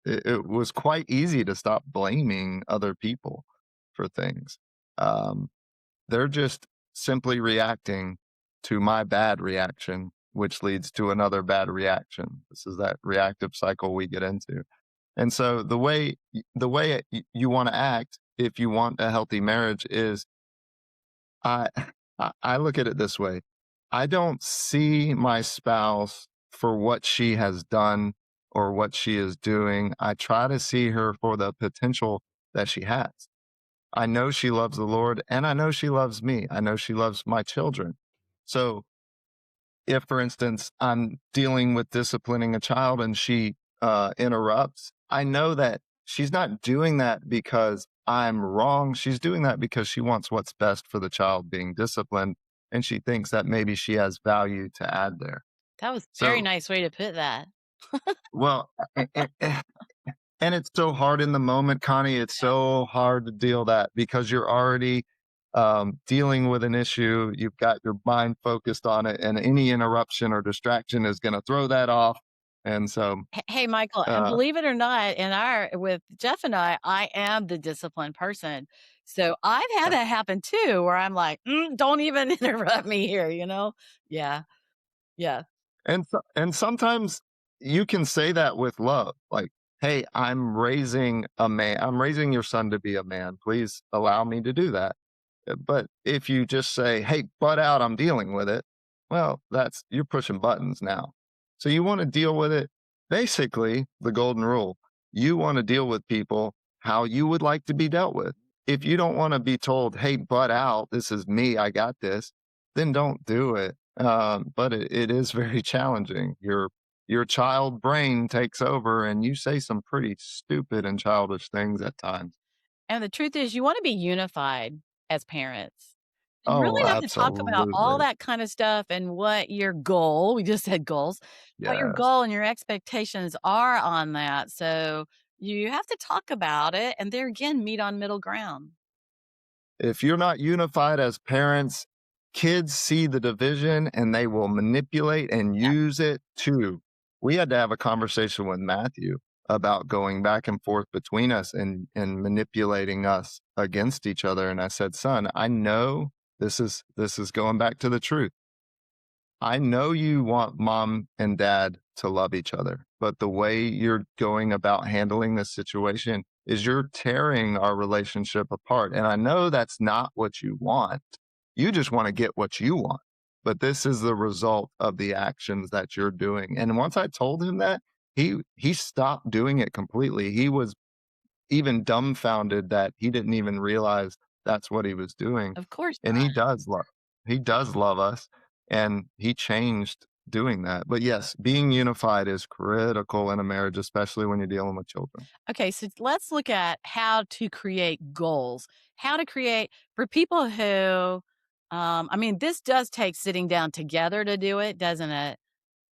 it was quite easy to stop blaming other people for things. Um, they're just simply reacting to my bad reaction, which leads to another bad reaction. This is that reactive cycle we get into. And so you want to act if you want a healthy marriage is I I look at it this way. I don't see my spouse for what she has done or what she is doing. I try to see her for the potential that she has. I know she loves the Lord and I know she loves me. I know she loves my children. So if, for instance, I'm dealing with disciplining a child and she interrupts, I know that she's not doing that because I'm wrong. She's doing that because she wants what's best for the child being disciplined. And she thinks that maybe she has value to add there. That was a very So, nice way to put that. well, and it's so hard in the moment, Connie. It's so hard to deal that because you're already dealing with an issue. You've got your mind focused on it, and any interruption or distraction is going to throw that off. And so, Hey, Michael, and uh, believe it or not, in our with Jeff and I am the disciplined person. So I've had that happen too, where I'm like, don't even interrupt me here, you know? Yeah. Yeah. and sometimes you can say that with love, like, "Hey, I'm raising a man. I'm raising your son to be a man. Please allow me to do that." But if you just say, "Hey, butt out, I'm dealing with it," well, that's you're pushing buttons now. So you want to deal with it. Basically, the golden rule. You want to deal with people how you would like to be dealt with. If you don't want to be told, hey, butt out, this is me, I got this, then don't do it. But it is very challenging. Your child brain takes over and you say some pretty stupid and childish things at times. And the truth is you wanna be unified as parents. You Oh, really have to talk about all absolutely. that kind of stuff and what your goal we just said goals, what your Yes. goal and your expectations are on that, so you have to talk about it and there again, meet on middle ground. If you're not unified as parents, kids see the division and they will manipulate and Yeah, use it too. We had to have a conversation with Matthew about going back and forth between us and manipulating us against each other. And I said, son, I know this is going back to the truth. I know you want mom and dad to love each other, but the way you're going about handling this situation is you're tearing our relationship apart. And I know that's not what you want. You just want to get what you want. But this is the result of the actions that you're doing. And once I told him that, he stopped doing it completely. He was even dumbfounded that he didn't even realize that's what he was doing. of course And he does love us, and he changed doing that. But yes, being unified is critical in a marriage, especially when you're dealing with children. Okay, so let's look at how to create goals. How to create for people who, I mean, this does take sitting down together to do it, doesn't it?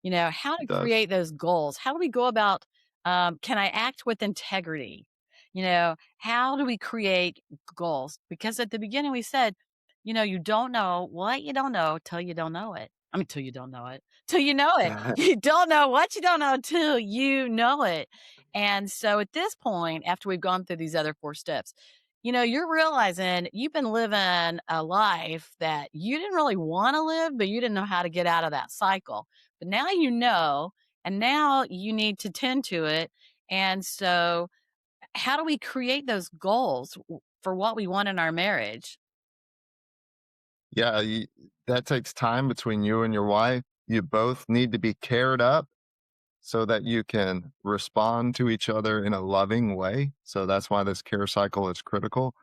You know, how to It does. create those goals. How do we go about, can I act with integrity? You know, how do we create goals? Because at the beginning we said, you know, you don't know what you don't know till you don't know it. I mean, till you don't know it, till you know it. You don't know what you don't know till you know it. And so at this point, after we've gone through these other 4 steps, you know, you're realizing you've been living a life that you didn't really want to live, but you didn't know how to get out of that cycle. But now you know, and now you need to tend to it. And so, how do we create those goals for what we want in our marriage? Yeah, that takes time between you and your wife. You both need to be cared up so that you can respond to each other in a loving way. So that's why this care cycle is critical.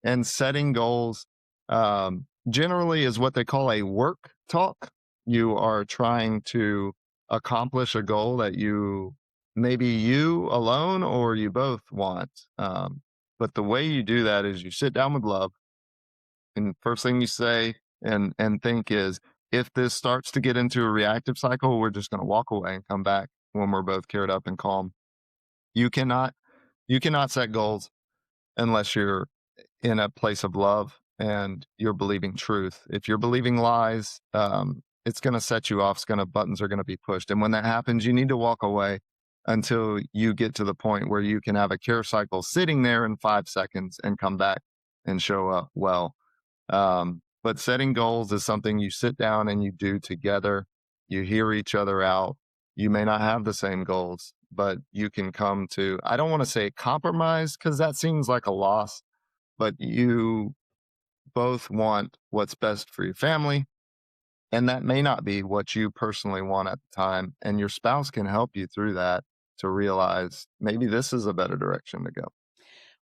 And setting goals generally is what they call a work talk. You are trying to accomplish a goal that maybe you alone or you both want. But the way you do that is you sit down with love, and first thing you say and think is, if this starts to get into a reactive cycle, we're just going to walk away and come back when we're both cared up and calm. You cannot you cannot set goals unless you're in a place of love and you're believing truth. If you're believing lies, it's going to set you off. Buttons are going to be pushed. And when that happens, you need to walk away until you get to the point where you can have a care cycle sitting there in 5 seconds and come back and show up well. But setting goals is something you sit down and you do together. You hear each other out. You may not have the same goals, but you can come to, I don't want to say compromise because that seems like a loss, but you both want what's best for your family. And that may not be what you personally want at the time. And your spouse can help you through that to realize maybe this is a better direction to go.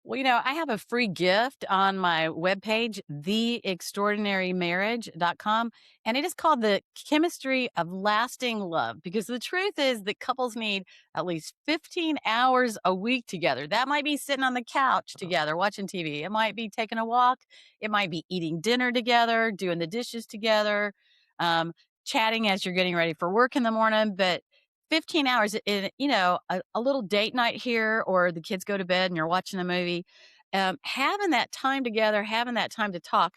Well, you know, I have a free gift on my webpage, theextraordinarymarriage.com, and it is called The Chemistry of Lasting Love. Because the truth is that couples need at least 15 hours a week together. That might be sitting on the couch together, watching TV. It might be taking a walk. It might be eating dinner together, doing the dishes together, um, chatting as you're getting ready for work in the morning. But 15 hours in, you know, a little date night here, or the kids go to bed and you're watching a movie, having that time together, having that time to talk.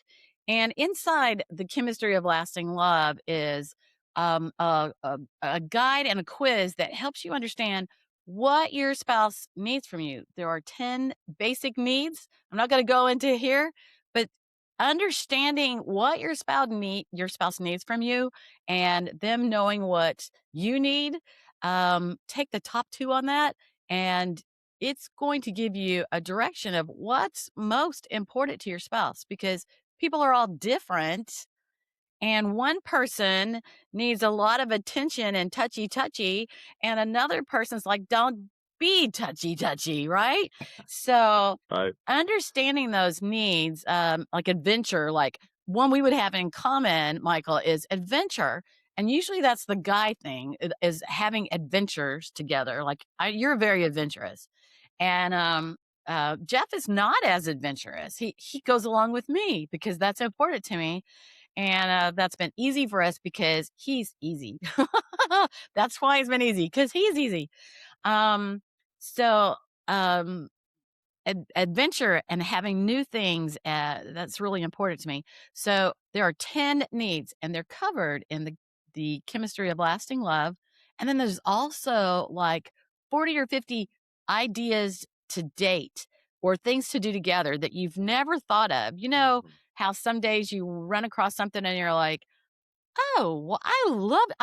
And inside the chemistry of lasting love is a guide and a quiz that helps you understand what your spouse needs from you. There are 10 basic needs. I'm not going to go into here, but understanding what your spouse needs from you and them knowing what you need, take the top 2 on that, and it's going to give you a direction of what's most important to your spouse because people are all different. And one person needs a lot of attention and touchy touchy, and another person's like, don't. be touchy, right? So Right. understanding those needs, like adventure, like one we would have in common, Michael, is adventure. And usually that's the guy thing is having adventures together. Like you're very adventurous. And Jeff is not as adventurous. He goes along with me because that's important to me, and that's been easy for us because he's easy. That's why it's been easy because he's easy. Um, so um, adventure and having new things, that's really important to me. So there are 10 needs, and they're covered in the chemistry of lasting love. And then there's also like 40 or 50 ideas to date or things to do together that you've never thought of. You know Mhm. how some days you run across something and you're like, "Oh, well, I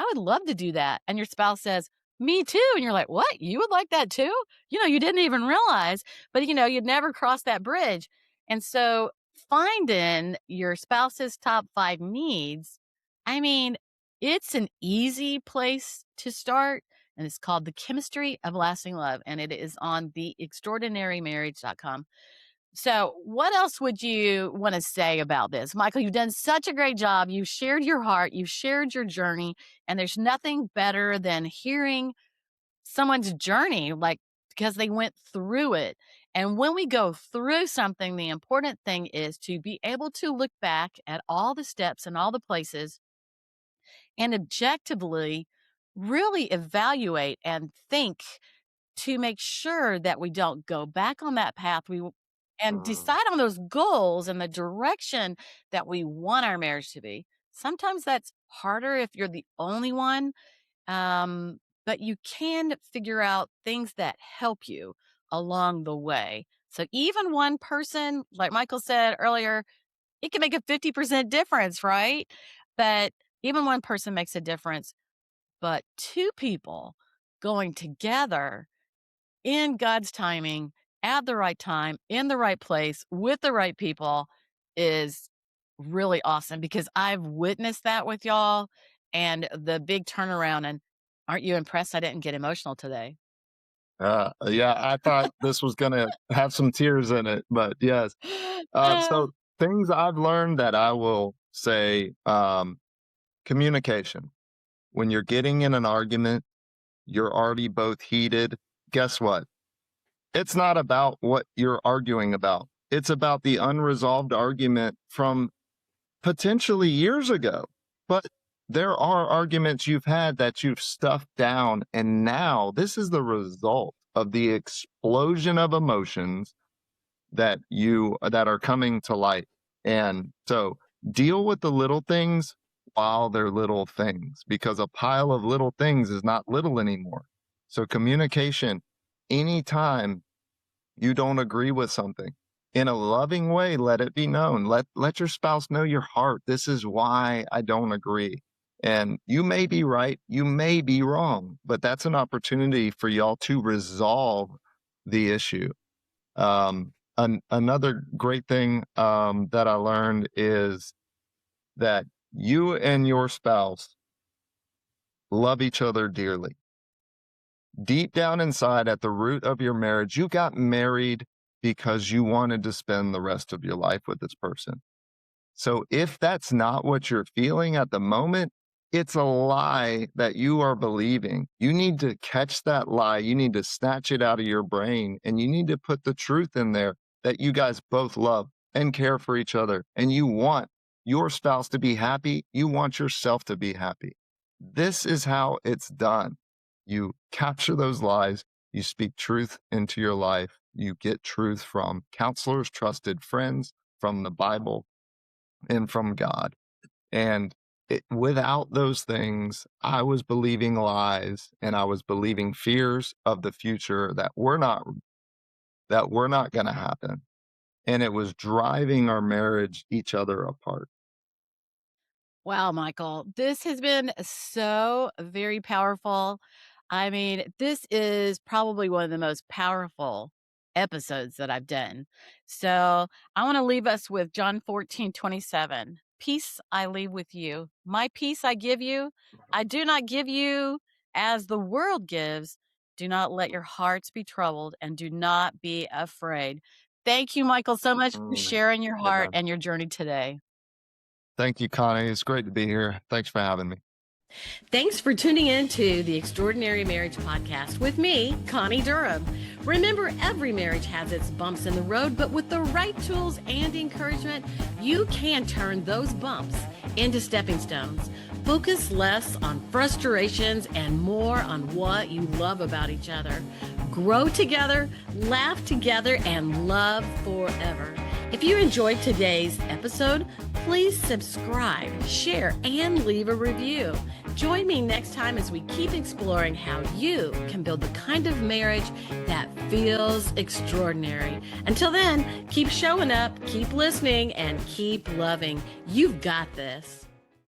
would love to do that." And your spouse says, "Me too." And you're like, "What? You would like that too?" You didn't even realize, but you'd never cross that bridge. And so finding your spouse's top 5 needs, I mean, it's an easy place to start, and it's called The Chemistry of Lasting Love, and it is on theextraordinarymarriage.com. So, what else would you want to say about this? Michael, you've done such a great job. You shared your heart, you shared your journey, and there's nothing better than hearing someone's journey, like because they went through it. And when we go through something, the important thing is to be able to look back at all the steps and all the places and objectively really evaluate and think to make sure that we don't go back on that path and Mm. decide on those goals and the direction that we want our marriage to be. Sometimes that's harder if you're the only one, but you can figure out things that help you along the way. So even one person, like Michael said earlier, it can make a 50% difference, right? But even one person makes a difference, but two people going together in God's timing, at the right time, in the right place, with the right people is really awesome because I've witnessed that with y'all and the big turnaround. And aren't you impressed I didn't get emotional today? Yeah, I thought this was gonna have some tears in it, but yes. Uh, So things I've learned that I will say, communication. When you're getting in an argument, you're already both heated. Guess what? It's not about what you're arguing about. It's about the unresolved argument from potentially years ago. But there are arguments you've had that you've stuffed down. And now this is the result of the explosion of emotions that are coming to light. And so deal with the little things while they're little things, because a pile of little things is not little anymore. So communication, anytime you don't agree with something, in a loving way, let it be known. Let your spouse know your heart. This is why I don't agree. And you may be right, you may be wrong, but that's an opportunity for y'all to resolve the issue. Another great thing that I learned is that you and your spouse love each other dearly. Deep down inside, at the root of your marriage, you got married because you wanted to spend the rest of your life with this person. So if that's not what you're feeling at the moment, it's a lie that you are believing. You need to catch that lie. You need to snatch it out of your brain and you need to put the truth in there that you guys both love and care for each other. And you want your spouse to be happy. You want yourself to be happy. This is how it's done. You capture those lies. You speak truth into your life. You get truth from counselors, trusted friends, from the Bible, and from God. And without those things, I was believing lies and I was believing fears of the future that were not going to happen. And it was driving our marriage each other apart. Wow, Michael, this has been so very powerful. I mean, this is probably one of the most powerful episodes that I've done. So I want to leave us with John 14:27. Peace I leave with you. My peace I give you. I do not give you as the world gives. Do not let your hearts be troubled and do not be afraid. Thank you, Michael, so much for Mm, sharing your heart yeah. and your journey today. Thank you, Connie. It's great to be here. Thanks for having me. Thanks for tuning in to the Extraordinary Marriage Podcast with me, Connie Durham. Remember, every marriage has its bumps in the road, but with the right tools and encouragement, you can turn those bumps into stepping stones. Focus less on frustrations and more on what you love about each other. Grow together, laugh together, and love forever. If you enjoyed today's episode, please subscribe, share, and leave a review. Join me next time as we keep exploring how you can build the kind of marriage that feels extraordinary. Until then, keep showing up, keep listening, and keep loving. You've got this.